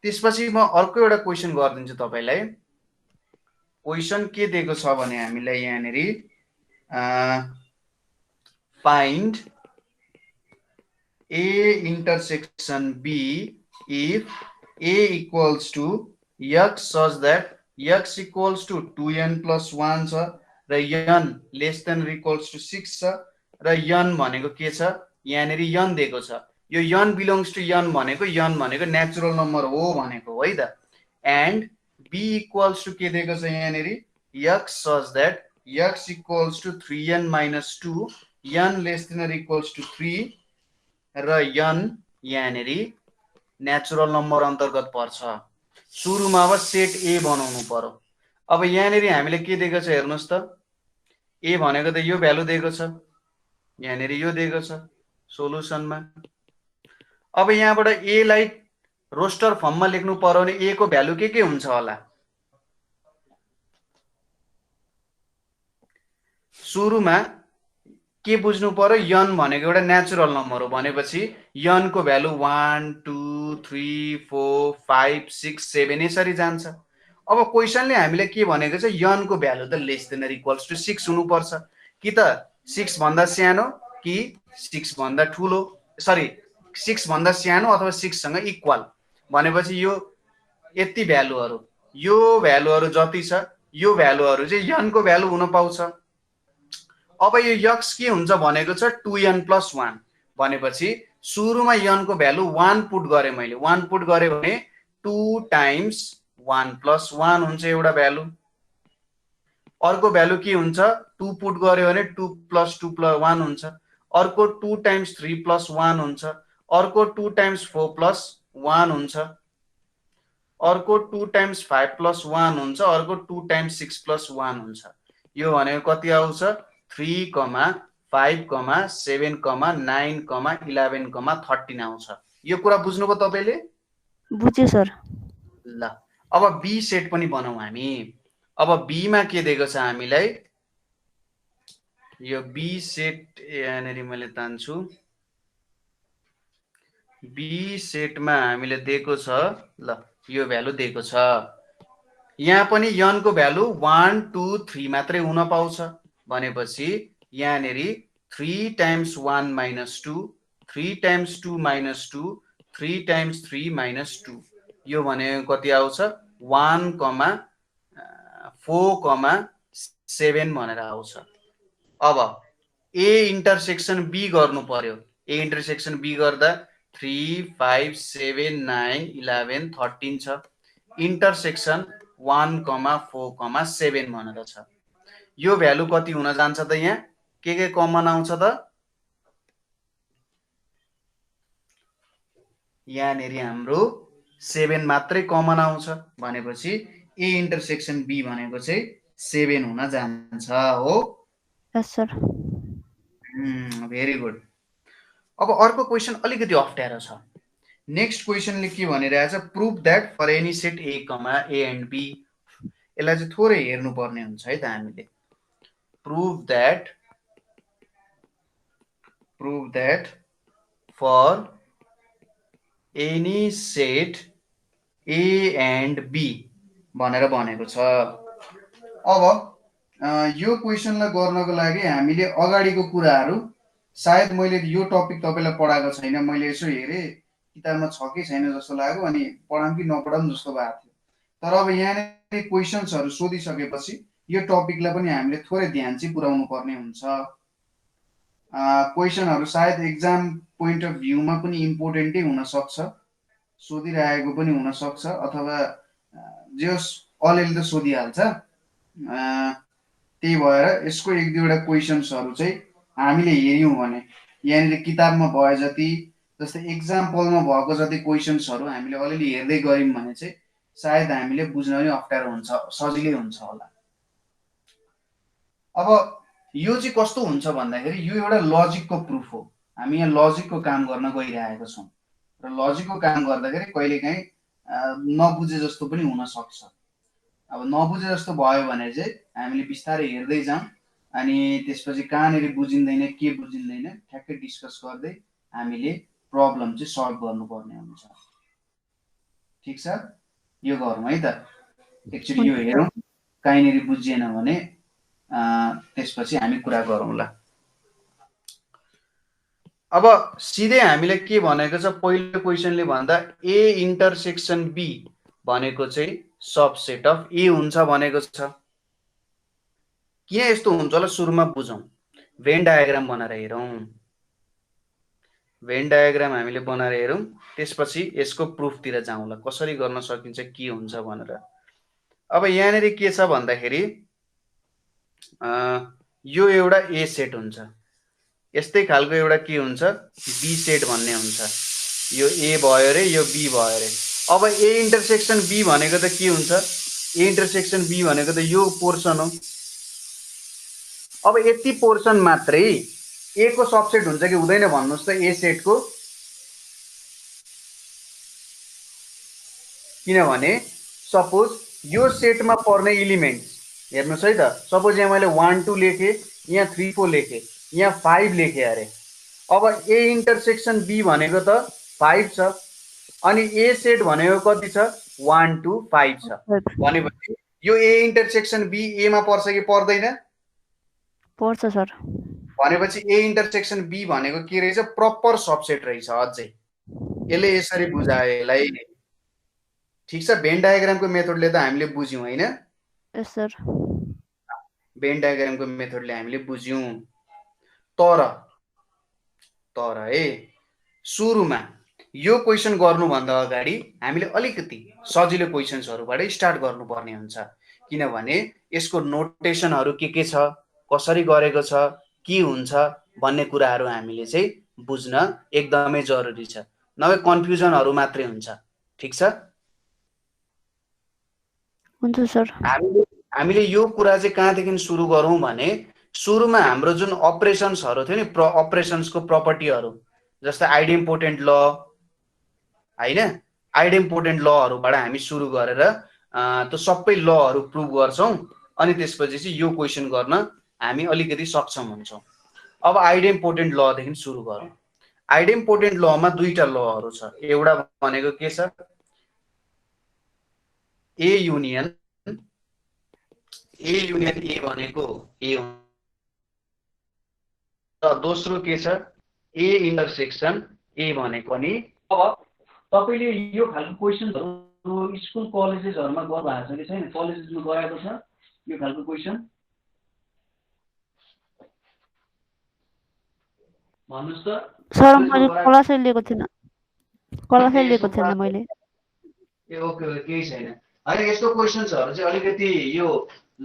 त्यसपछि म अर्को एउटा क्वेसन गरिदिन्छु तपाईलाई। क्वेसन के दिएको छ भने हामीलाई यहाँनिर find A intersection B if A equals to x such that X equals to 2n+1 छ र n लेस देन र इक्वल्स टु 6 छ र n भनेको के छ? यहाँनिर n दिएको छ। यो n बिलोङ्स टु n भनेको नेचुरल नम्बर हो भनेको है त। एन्ड b इक्वल्स टु के दिएको छ यहाँनिर? x such that x equals to 3n-2 n less than र इक्वल्स टु 3 र n यहाँनिर नेचुरल नम्बर अन्तर्गत पर्छ। सुरुमा अब सेट ए बनाउनु पर्यो। अब यहाँनिर हामीले के दिएको छ हेर्नुहोस् त? ए भनेको त यो भ्यालु दिएको छ। यहाँनिर यो दिएको छ सोलुसनमा। अब यहाँबाट ए लाई रोस्टर फर्ममा लेख्नु पर्यो भने ए को भ्यालु के हुन्छ होला? सुरुमा के बुझ्नु पर्यो? n भनेको एउटा नेचुरल नम्बर हो भनेपछि n को भ्यालु 1 2 3 4 5 6 7 यसरी जान्छ। अब क्वेसनले हामीलाई के भनेको छ? n को भ्यालु त लेस देन इक्वल्स टु 6 हुनुपर्छ। कि त 6 भन्दा सानो कि 6 भन्दा ठुलो, सरी 6 भन्दा सानो अथवा 6 सँग इक्वल भनेपछि यो यति भ्यालुहरु, यो भ्यालुहरु जति छ यो भ्यालुहरु चाहिँ n को भ्यालु हुन पाउँछ। अब यो x के हुन्छ भनेको छ 2n+1 भनेपछि सुरुमा n को भ्यालु 1 पुट गरे मैले। 1 पुट गरे भने 2 टाइम्स 1+1 हुन्छ एउटा भ्यालु। अर्को भ्यालु के हुन्छ? 2 पुट गरे भने 2 + 2 + 1 हुन्छ। अर्को 2 टाइम्स 3 + 1 हुन्छ। अर्को 2 टाइम्स 4 + 1 हुन्छ। अर्को 2 टाइम्स 5 + 1 हुन्छ। अर्को 2 टाइम्स 6 + 1 हुन्छ। यो भनेको कति आउँछ? 3, 5, 7, 9, 11, 13 आउँछ। यो कुरा बुझ्नुभयो तपाईले? बुझ्यो सर। ल अब बी सेट पनि बनाऊ हामी। अब बी मा के दिएको छ हामीलाई? यो बी सेट यहाँनेरि मैले तान्छु। बी सेटमा हामीले दिएको छ, ल यो भ्यालु दिएको छ। यहाँ पनि n को भ्यालु 1 2 3 मात्रै हुन पाउँछ भनेपछि यहाँनेरि 3 times 1 minus 2, 3 times 2 minus 2, 3 times 3 minus 2, यो भनेको कति आउँछ? 1, 4, 7 भनेर आउँछ। अब ए इन्टरसेक्सन बी गर्नु पर्यो। ए इन्टरसेक्सन बी गर्दा 3, 5, 7, 9, 11, 13 छ। इन्टरसेक्सन 1, 4, 7 भनेर छ। यो भ्यालु कति हुन जान्छ त? यहाँ के कमन आउँछ त? यहाँनेरि हाम्रो 7 मात्रै कमन आउँछ भनेपछि ए इन्टरसेक्सन बी भनेको चाहिँ 7 हुन जान्छ हो। Yes sir. Very good. अब अर्को क्वेसन अलिकति अप्ठ्यारो छ। नेक्स्ट क्वेसनले के भनिरहेछ? Prove that for any set A and B. यसलाई चाहिँ थोरै हेर्नु पर्ने हुन्छ है त हामीले। Prove that for any set A and B भनेर भनेको छ। अब यो क्वेसनलाई गर्नको लागि हामीले अगाडिको कुराहरू, सायद मैले यो टपिक तपाईलाई पढाएको छैन, मैले यसो हेरेँ किताबमा छ कि छैन जस्तो लाग्यो, अनि पढाऊँ कि नपढाऊँ जस्तो भएको थियो। तर अब यहाँनिर क्वेसन्सहरू सोधिसकेपछि यो टपिकलाई पनि हामीले थोरै ध्यान चाहिँ पुर्याउनु पर्ने हुन्छ। क्वेसनहरू सायद एक्जाम पोइन्ट अफ भ्यूमा पनि इम्पोर्टेन्टै हुनसक्छ, सोधिरहेको पनि हुनसक्छ, अथवा जे अलिअलि त सोधिहाल्छ। त्यही भएर यसको एक दुईवटा क्वेसन्सहरू चाहिँ हामीले हेऱ्यौँ भने, यहाँनिर किताबमा भए जति, जस्तै एक्जाम्पलमा भएको जति क्वेसन्सहरू हामीले अलिअलि हेर्दै गऱ्यौँ भने चाहिँ सायद हामीले बुझ्न पनि अप्ठ्यारो हुन्छ, सजिलै हुन्छ होला। अब यो चाहिँ कस्तो हुन्छ भन्दाखेरि यो एउटा लजिकको प्रुफ हो। हामी यहाँ लजिकको काम गर्न गइरहेको छौँ र लजिकको काम गर्दाखेरि कहिलेकाहीँ नबुझे जस्तो पनि हुनसक्छ। अब नबुझे जस्तो भयो भने चाहिँ हामीले बिस्तारै हेर्दै जाउँ, अनि त्यसपछि कहाँनिर बुझिँदैन के बुझिँदैन ठ्याक्कै डिस्कस गर्दै हामीले प्रब्लम चाहिँ सल्भ गर्नुपर्ने हुन्छ। ठिक छ, यो गरौँ है त। एक्चुअली यो हेरौँ, कहीँनिर बुझिएन भने त्यसपछि हामी कुरा गरौँला। अब सिधै हामीले के भनेको छ? पहिलो क्वेसनले भन्दा ए इन्टरसेक्सन बी भनेको चाहिँ सबसेट अफ ए हुन्छ भनेको छ। किन यस्तो हुन्छ होला सुरुमा बुझौँ। भेन डायग्राम बनाएर हेरौँ। भेन डायग्राम हामीले बनाएर हेरौँ, त्यसपछि यसको प्रुफतिर जाउँला, कसरी गर्न सकिन्छ के हुन्छ भनेर। अब यहाँनिर के छ भन्दाखेरि यो एउटा ए सेट हुन्छ, यस्तै खालको एउटा के हुन्छ बी सेट भन्ने हुन्छ। यो ए भयो रे, यो बी भयो रे। अब ए इन्टरसेक्सन बी भनेको त के हुन्छ? ए इन्टरसेक्सन बी भनेको त यो पोर्सन हो। अब यति पोर्सन मात्रै ए को सबसेट हुन्छ कि हुँदैन भन्नुहोस् त? ए सेटको, किनभने सपोज यो सेटमा पर्ने एलिमेन्ट्स हेर्नुहोस् है त। सपोज यहाँ मैले 1 2 लेखेँ, यहाँ 3 4 लेखेँ, यहाँ 5 लेखेँ अरे। अब ए इन्टरसेक्सन बी भनेको त 5 छ, अनि ए सेट भनेको कति छ? 1 2 5 छ। भनेपछि यो ए इन्टरसेक्सन बी एमा पर्छ कि पर्दैन? पर्छ सर। भनेपछि ए इन्टरसेक्सन बी भनेको के रहेछ? प्रपर सबसेट रहेछ। अझै यसले यसरी बुझायो यसलाई। ठिक छ, भेन डायग्रामको मेथडले त हामीले बुझ्यौँ होइन? यस सर। भेन डायग्रामको मेथडले हामीले बुझ्यौँ। तर है सुरुमा यो क्वेसन गर्नुभन्दा अगाडि हामीले अलिकति सजिलो क्वेसन्सहरूबाटै स्टार्ट गर्नुपर्ने हुन्छ, किनभने यसको नोटेसनहरू के छ, कसरी गरेको छ, के हुन्छ भन्ने कुराहरू हामीले चाहिँ बुझ्न एकदमै जरुरी छ, नभए कन्फ्युजनहरू मात्रै हुन्छ। ठिक छ? हुन्छ सर। हामीले यो कुरा चाहिँ कहाँदेखि सुरु गरौँ भने सुरुमा हाम्रो जुन अपरेसन्सहरु थियो नि अपरेसन्सको प्रपर्टीहरु जस्तै आइडेम्पोटेन्ट ल हैन आइडेम्पोटेन्ट लहरुबाट हामी सुरु गरेर त्यो सबै लहरु प्रुभ गर्छौं अनि त्यसपछि चाहिँ यो क्वेशन गर्न हामी अलिकति सक्षम हुन्छौं। अब आइडेम्पोटेन्ट ल देखि सुरु गरौँ। आइडेम्पोटेन्ट लमा दुईटा लहरु छ। एउटा भनेको के छ ए युनियन ए भनेको ए र दोस्रो के छ ए इन्टरसेक्सन ए भनेको नि। अब तपाईले यो खालको क्वेशनहरु स्कुल कलेजेसहरुमा गर्नुभएको छ कि छैन? कलेजेसमा गएको छ यो खालको क्वेशन? भन्नुस् त। सर मैले क्लासै लिएको थिएन। क्लासै लिएको थिएन मैले। ए ओके केही छैन। हैन यस्तो क्वेशन्सहरु चाहिँ अलिकति यो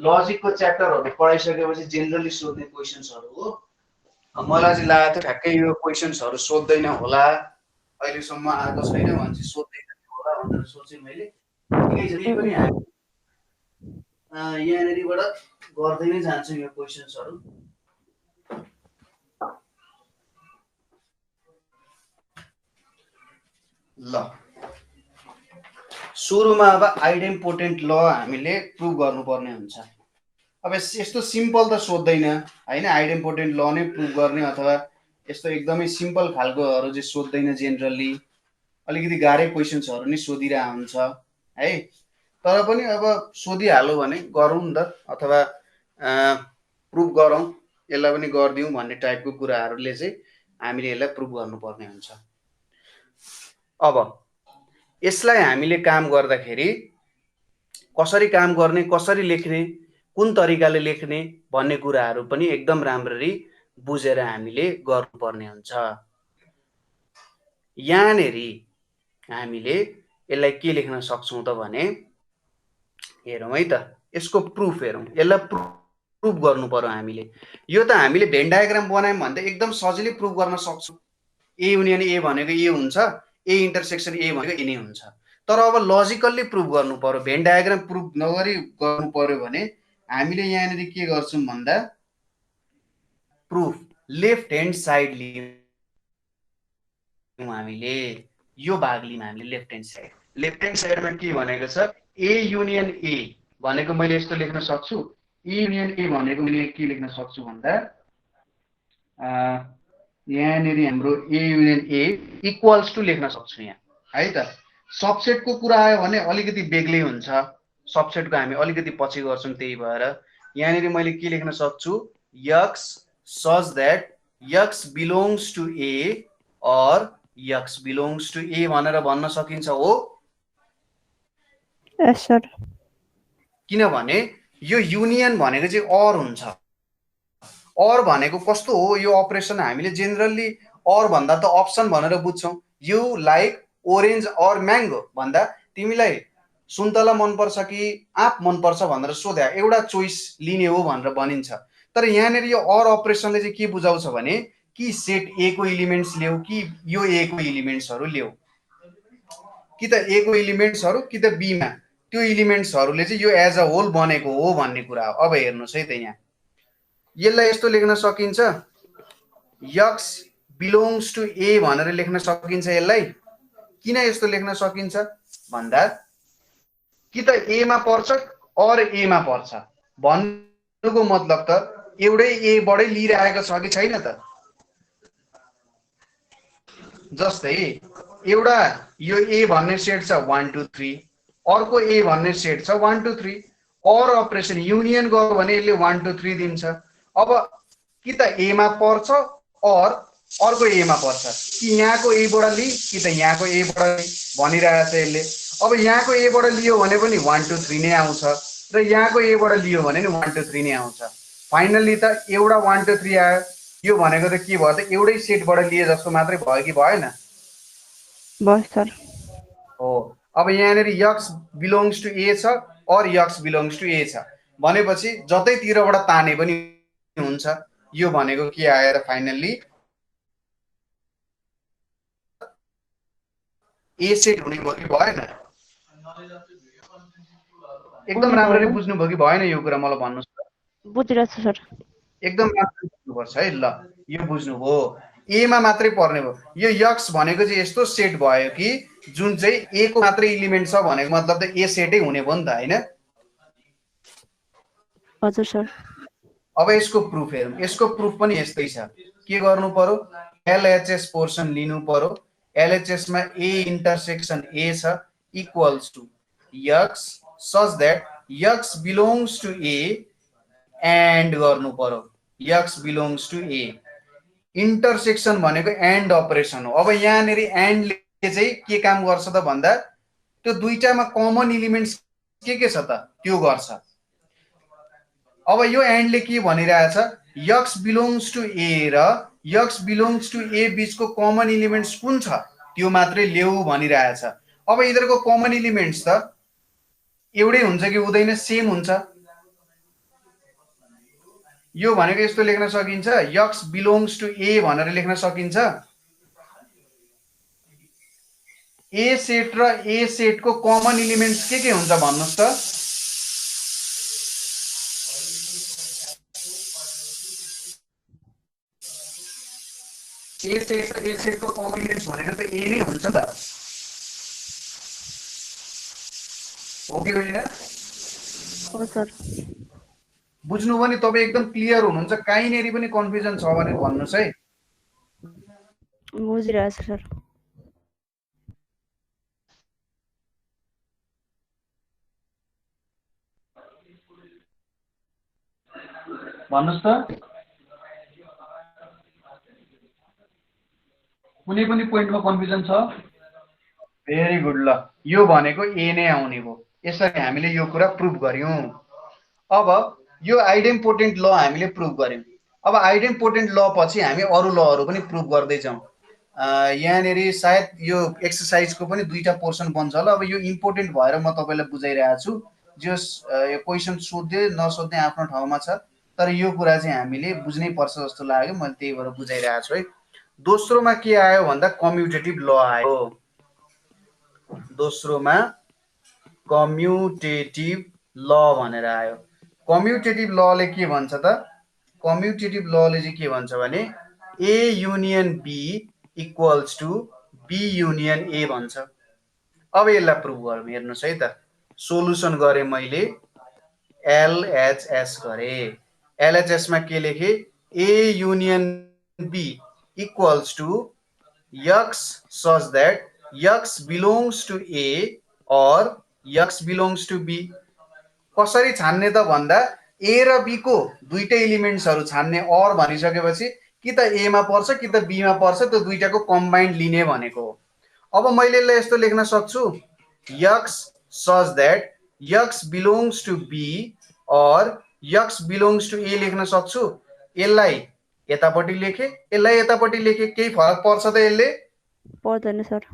लजिकको च्याप्टरहरु पढाइसकेपछि जेनरली सोध्ने क्वेशन्सहरु हो। मलाई चाहिँ लागेको थियो ठ्याक्कै यो क्वेशन्सहरु सोध्दैन होला, अहिलेसम्म आएको छैन भने चाहिँ सोध्दैन होला भनेर सोचे मैले। ठिकै छ, यही पनि हामी यहाँनेरिबाट गर्दै नै जान्छौँ यो क्वेशन्सहरु। ल सुरुमा अब आइडेम्पोटेन्ट ल हामीले प्रुभ गर्नुपर्ने हुन्छ। अब यस्तो सिम्पल त सोध्दैन हैन, आइडेम्पोटेन्ट ल नै प्रुभ गर्ने अथवा यस्तो एकदमै सिम्पल खालकोहरु चाहिँ सोध्दैन जेनरली, अलिकति गाह्रै क्वेशन्सहरु नै सोधिरा हुन्छ है। तर पनि अब सोधिहाल्यो भने गरौँ नि त, अथवा प्रुभ गरौँ, यसलाई पनि गर्दियौँ भन्ने टाइपको कुराहरुले चाहिँ हामीले यसलाई प्रुभ गर्नुपर्ने हुन्छ। अब यसलाई हामीले काम गर्दाखेरि कसरी काम गर्ने, कसरी लेख्ने, कुन तरिकाले लेख्ने भन्ने कुराहरु पनि एकदम राम्ररी बुझेर हामीले गर्नुपर्ने हुन्छ। यहाँनेरि हामीले यसलाई के लेख्न सक्छौं त भने हेरौँ है त, यसको प्रुफ हेरौँ। यसलाई प्रुफ गर्नु पर्यो हामीले। यो त हामीले भेन डायग्राम बनायौं भने त एकदम सजिलै प्रुफ गर्न सक्छौं। ए युनियन ए भनेको ए हुन्छ, ए इन्टरसेक्सन ए भनेको ए नै हुन्छ। तर अब लजिकल्ली प्रुफ गर्नु पर्यो, भेन डायग्राम प्रुफ नगरी गर्नु पर्यो भने हामीले यहाँनेरि के गर्छौं भन्दा प्रुफ लेफ्ट ह्यान्ड साइड लियौं हामीले, यो भाग लियौं हामीले left hand side. Left hand साइडमा के भनेको छ ए युनियन ए भनेको मैले यस्तो लेख्न सक्छु। ए युनियन ए भनेको मैले के लेख्न सक्छु भन्दा यहाँनेरि हाम्रो A union A equals to लेख्न सक्छु यहाँ है त। सबसेटको कुरा आयो भने अलिकति बेग्लै हुन्छ, सबसेटको हामी अलिकति पछि गर्छौं, त्यही भएर यहाँनेरि मैले के लेख्न सक्छु x such that x belongs to a or x belongs to a भनेर भन्न सकिन्छ हो। Yes sir. किनभने यो युनियन भनेको चाहिँ और हुन्छ। और भनेको कस्तो हो, यो अपरेसन हामीले जेनरली और भन्दा त अप्सन भनेर बुझ्छौं। यु लाइक ओरेन्ज और म्याङ्गो भन्दा तिमीलाई सुन्तला मन पर्छ कि आँप मन पर्छ भनेर सोध्या एउटा चोइस लिने हो भनेर भनिन्छ। तर यहाँनेर यो और अपरेसनले चाहिँ के बुझाउँछ भने कि सेट ए को एलिमेन्ट्स ल्याऊ कि यो ए को एलिमेन्ट्सहरु ल्याऊ, कि त ए को एलिमेन्ट्सहरु कि त बी मा त्यो एलिमेन्ट्सहरुले चाहिँ यो एज अ होल बनेको हो भन्ने कुरा हो। अब हेर्नुस् है त, यहाँ यसलाई यस्तो लेख्न सकिन्छ x बिलोङ्स टु ए भनेर लेख्न सकिन्छ। यसलाई किन यस्तो लेख्न सकिन्छ भन्दा कि त ए मा पर्छ और ए मा पर्छ भन्नुको मतलब त एउटै ए बाटै लिइरहेको छ कि छैन त। जस्तै एउटा यो ए भन्ने सेट छ 1 2 3, अर्को ए भन्ने सेट छ 1 2 3, और अपरेसन युनियन गर्यो भने यसले 1 2 3 दिन्छ। अब कि त ए मा पर्छ और अर्को ए मा पर्छ, कि यहाँको ए बाट लि कि त यहाँको ए बाट भनिरहेछ यसले। अब यहाँको ए बाट लियो भने पनि 1 2 3 नै आउँछ र यहाँको ए बाट लियो भने नि 1 2 3 नै आउँछ। फाइनली त एउटा 1 2 3 आयो। यो भनेको त के भयो त एउटै सेटबाट लिए जस्तो मात्रै भयो कि भएन? भयो सर। हो। अब यहाँनेर x बिलोङ्स टु ए छ और x बिलोङ्स टु ए छ भनेपछि जतैतिरबाट ताने पनि हुन्छ। यो भनेको के आएर फाइनल्ली ए सेट हुने भयो कि भएन? एकदम राम्ररी बुझ्नु भयो कि भएन यो कुरा मलाई भन्नुस् त? बुझिरहेछु सर। एकदम मात्रै बुझ्नुपर्छ है। ल यो बुझ्नुभयो, ए मा मात्रै पर्ने भयो। यो यक्स भनेको चाहिँ यस्तो सेट भयो कि जुन चाहिँ ए को मात्रै एलिमेन्ट छ भनेको मतलब त ए सेटै हुने भयो नि त हैन। हजुर सर। अब यसको प्रुफ हेरौँ। यसको प्रुफ पनि यस्तै छ। के गर्नु पर्यो, एलएचएस पोर्सन लिनु पर्यो। एलएचएस मा ए इन्टरसेक्सन ए छ equals to x such that x belongs to A and गर्नु पर्यो। X belongs to A intersection भनेको एन्ड अपरेसन हो। अब यहाँनिर एन्डले चाहिँ के काम गर्छ त भन्दा त्यो दुईटामा कमन एलिमेन्ट्स के छ त त्यो गर्छ। अब यो एन्डले के भनिरहेछ, यक्स बिलोङ्स टु ए र यक्स बिलोङ्स टु ए बीचको कमन एलिमेन्ट्स कुन छ त्यो मात्रै ल्याऊ भनिरहेछ। अब यिनीहरूको कमन एलिमेन्ट्स त एउटै हुन्छ कि हुँदैन, सेम हुन्छ। यो भनेको यस्तो लेख्न सकिन्छ, यक्स बिलोङ्स टु ए भनेर लेख्न सकिन्छ। ए सेट र ए सेटको कमन एलिमेन्ट्स के हुन्छ भन्नुस् त। ए सेट र ए सेटको कमन एलिमेन्ट्स भनेको त ए नै हुन्छ त हो कि होइन? हो सर। बुझ्नु भने तपाईँ एकदम क्लियर हुनुहुन्छ, कहीँनेरि पनि कन्फ्युजन छ भने भन्नुहोस् है। बुझिरहेछ सर। भन्नुहोस् त कुनै पनि पोइन्टमा कन्फ्युजन छ? Very good. ल यो भनेको ए नै आउने भयो। यसरी हामीले यो कुरा प्रुभ गर्यौं। अब यो आइडेम्पोटेन्ट ल हामीले प्रुभ गर्यौं। अब आइडेम्पोटेन्ट ल पछि हामी अरू लहरू पनि प्रुभ गर्दै जाउँ। यहाँनिर सायद यो एक्सर्साइजको पनि दुईटा पोर्सन बन्छ होला। अब यो इम्पोर्टेन्ट भएर म तपाईँलाई बुझाइरहेको छु। जस यो क्वेसन सोध्दै नसोध्दै आफ्नो ठाउँमा छ, तर यो कुरा चाहिँ हामीले बुझ्नै पर्छ जस्तो लाग्यो, मैले त्यही भएर बुझाइरहेको छु है। दोस्रोमा के आयो भन्दा कम्युटेटिभ ल आयो। दोस्रोमा कम्युटेटिभ ल भनेर आयो। कम्युटेटिभ लले के भन्छ त, कम्युटेटिभ लले चाहिँ के भन्छ भने A union B equals to B union A भन्छ। अब यसलाई प्रुभ गरौँ। हेर्नुहोस् है त, सोलुसन गरेँ मैले, एलएचएस गरेँ। एलएचएसमा के लेखेँ, A union B equals to x such that x belongs to A or x belongs to be. कसरी छान्ने त भन्दा ए र बी को दुईटै एलिमेन्ट्सहरू छान्ने। और भनिसकेपछि कि त ए मा पर्छ कि त बी मा पर्छ, त्यो दुईटाको कम्बाइन्ड लिने भनेको हो। अब मैले यसलाई यस्तो लेख्न सक्छु, X such that x belongs to B or x belongs to A लेख्न सक्छु। यसलाई यतापट्टि लेखे, यसलाई यतापट्टि लेखे, केही फरक पर्छ त यसले? पर्दैन सर।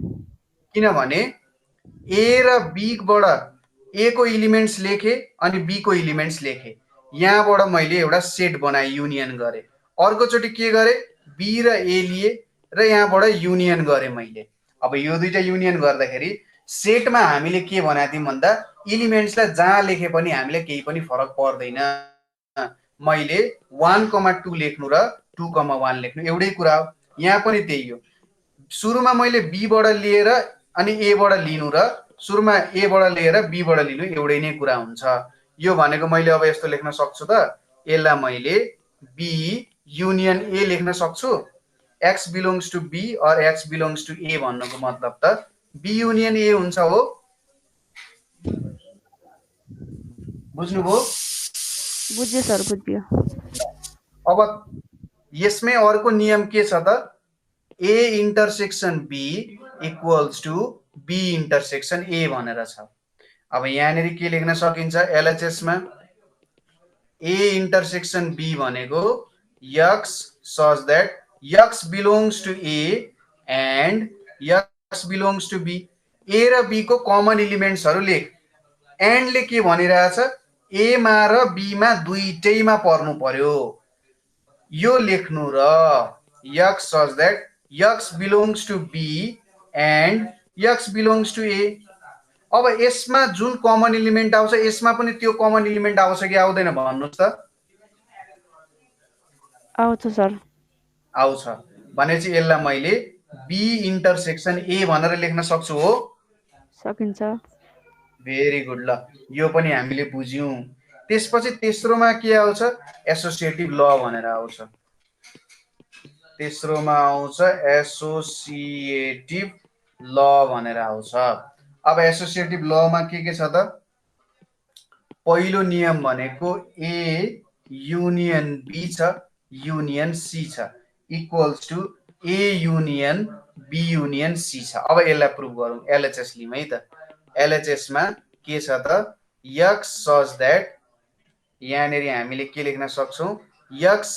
किनभने ए र बी बाट ए को एलिमेन्ट्स लेखे अनि बी को एलिमेन्ट्स लेखे। यहाँबाट मैले एउटा सेट बनाएँ, युनियन गरेँ। अर्कोचोटि के गरेँ, बी र ए लिए र यहाँबाट युनियन गरेँ मैले। अब यो दुईटा युनियन गर्दाखेरि सेटमा हामीले के बनाएको थियौँ भन्दा एलिमेन्ट्सलाई जहाँ लेखे पनि हामीले केही पनि फरक पर्दैन। मैले 1,2 लेख्नु र 2,1 लेख्नु एउटै कुरा हो। यहाँ पनि त्यही हो। सुरुमा मैले बी बाट लिएर अनि ए बाट लिनु र सुरुमा ए बाट लिएर बी बाट लिनु एउटै नै कुरा हुन्छ। यो भनेको मैले अब यस्तो लेख्न सक्छु त, यसलाई मैले बी युनियन ए लेख्न सक्छु। एक्स बिलोङ्स टु बी और एक्स बिलोङ्स टु ए भन्नुको मतलब त बी युनियन ए हुन्छ हो। बुझ्नुभयो? बुझ्यो सर, बुझ्यो। अब यसमै अर्को नियम के छ त, A intersection B equals to B intersection A भनेर छ। अब यहाँनिर के लेख्न सकिन्छ, एलएचएसमा ए इन्टरसेक्सन बी भनेको x such that x belongs to A and x belongs to B. A र बी को कमन एलिमेन्ट्सहरू लेख। एन्डले के भनिरहेछ, ए मा र बी मा दुईटैमा पर्नु पर्यो। यो लेख्नु र x such that x belongs to B and x belongs to A. अब यसमा जुन कमन एलिमेन्ट आउँछ यसमा पनि त्यो कमन एलिमेन्ट आउँछ कि आउँदैन भन्नुहोस् त। आउँछ सर। आउँछ भनेपछि यसलाई मैले बी इन्टरसेक्सन ए भनेर लेख्न सक्छु हो। सकिन्छ। Very good. ल यो पनि हामीले बुझ्यौं। त्यसपछि तेस्रोमा के आउँछ एसोसिएटिभ ल भनेर आउँछ। तेस्रोमा आउँछ एसोसिएटिभ ल भनेर आउँछ। अब एसोसिएटिभ लमा के छ त पहिलो नियम भनेको ए युनियन बी छ युनियन सी छ equals to A union B union C छ। अब यसलाई प्रुभ गरौँ एलएचएस लिउँ है त। एलएचएसमा के छ त एक्स सच दैट यहाँनिर हामीले के लेख्न सक्छौँ एक्स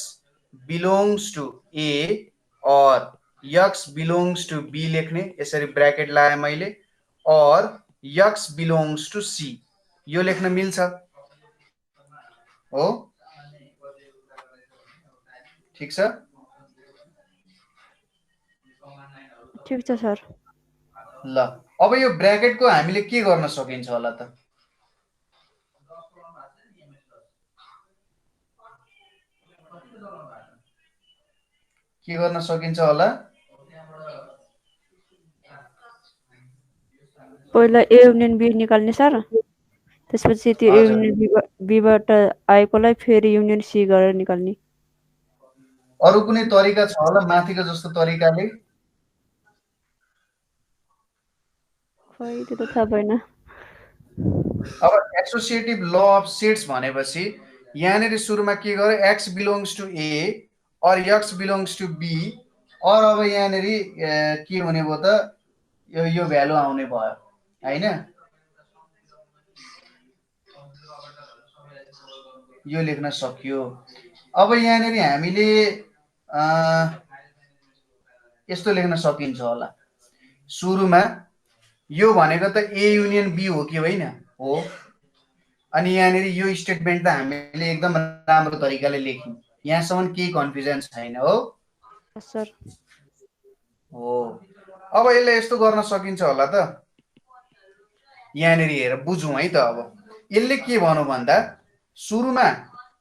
बिलोङ्स टु ए और एक्स बिलोङ्स टु बी लेख्ने यसरी ब्र्याकेट लगाएँ मैले और एक्स बिलोङ्स टु सी यो लेख्न मिल्छ हो। ठीक छ ठिक छ सर। ल अब यो ब्र्याकेटको हामीले के गर्न सकिन्छ होला त के गर्न सकिन्छ होला पहिला ए युनियन बी निकाल्ने सर, त्यसपछि त्यो ए हजुर युनियन बीबाट आएकोलाई फेरि युनियन सी गरेर निकाल्ने। अरु कुनै तरिका छ होला माथिको जस्तो तरिकाले? खै त्यो त थाहा भएन। अब एसोसिएटिभ ल अफ सेट्स भनेपछि यहाँनिर सुरुमा के गर्यो एक्स बिलोङ्स टु ए और एक्स बिलोङ्स टु बी और अब यहाँनिर के हुने भयो त यो भ्यालु आउने भयो हैन। यो लेख्न सकियो। अब यहाँनिर हामीले यस्तो लेख्न सकिन्छ होला सुरुमा यो भनेको त ए युनियन बी हो कि होइन हो। अनि यहाँनिर यो स्टेटमेन्ट त हामीले एकदम राम्रो तरिकाले लेख्यौँ यहाँसम्म केही कन्फ्युजन छैन हो सर। हो अब यसले यस्तो गर्न सकिन्छ होला त यहाँनिर हेर बुझौँ है त। अब यसले के भनौँ भन्दा सुरुमा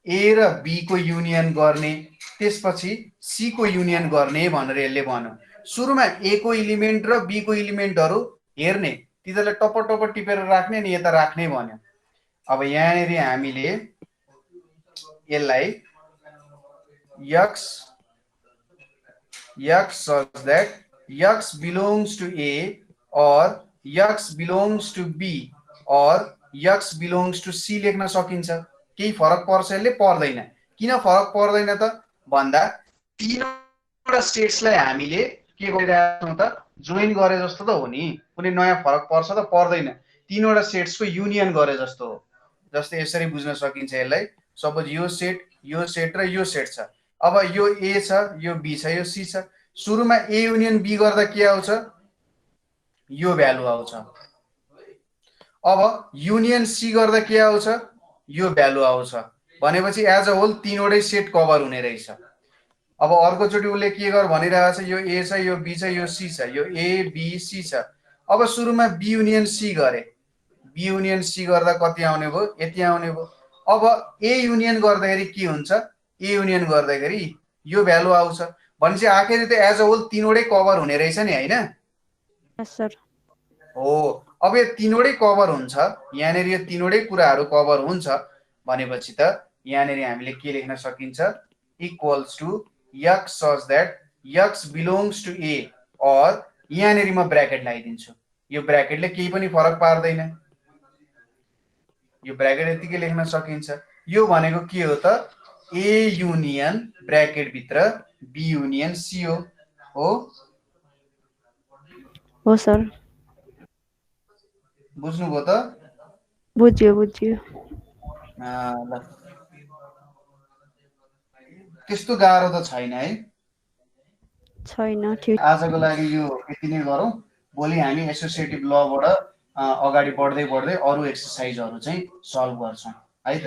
ए र बी को युनियन गर्ने त्यसपछि सी को युनियन गर्ने भनेर यसले भन्यो। सुरुमा ए को इलिमेन्ट र बी को इलिमेन्टहरू हेर्ने तिनीहरूलाई टप टप टिपेर राख्ने अनि यता राख्ने भन्यो। अब यहाँनिर हामीले यसलाई x such that x belongs to A or x belongs to B or x belongs to C लेख्न सकिन्छ। केही फरक पर्छ यसले पर्दैन। किन फरक पर्दैन त भन्दा तीनवटा स्टेट्सलाई हामीले के गरिरहेका छौँ त जोइन गरे जस्तो त हो नि। कुनै नयाँ फरक पर्छ त पर्दैन। तीनवटा सेट्सको युनियन गरे जस्तो हो। जस्तै यसरी बुझ्न सकिन्छ यसलाई सपोज यो सेट र यो सेट छ। अब यो ए छ यो बी छ यो सी छ। सुरुमा ए युनियन बी गर्दा के आउँछ यो भ्यालु आउँछ। अब युनियन सी गर्दा के आउँछ यो भ्यालु आउँछ भनेपछि एज अ होल तीनवटै सेट कभर हुने रहेछ। अब अर्कोचोटि उसले के गर भनिरहेको छ यो ए छ यो बी छ यो सी छ यो ए बी सी छ। अब सुरुमा बी युनियन सी गरे बी युनियन सी गर्दा कति आउने भयो यति आउने भयो। अब ए युनियन गर्दाखेरि के हुन्छ ए युनियन गर्दाखेरि यो भ्यालु आउँछ भनेपछि आखिर त एज अ होल तीनवटै कभर हुने रहेछ नि हैन। यस सर। हो अब यो तीनवटै कभर हुन्छ यहाँनिर यो तीनवटै कुराहरू कभर हुन्छ भनेपछि त यहाँनिर हामीले के लेख्न सकिन्छ equals to x such that x belongs to A और यहाँनिर म ब्र्याकेट लगाइदिन्छु। यो ब्र्याकेटले केही पनि फरक पार्दैन। यो ब्र्याकेट यतिकै लेख्न सकिन्छ। यो भनेको के हो त ए युनियन ब्र्याकेट भित्र बी युनियन सी हो। हो सर। बुझ्नुभयो त? बुझ्यो। ल त्यस्तो गाह्रो त छैन है। छैन। ठिक। आजको लागि यो यति नै गरौँ। भोलि हामी एसोसिएटिभ लबाट अगाडि बढ्दै अरू एक्सर्साइजहरू चाहिँ सल्भ गर्छौँ।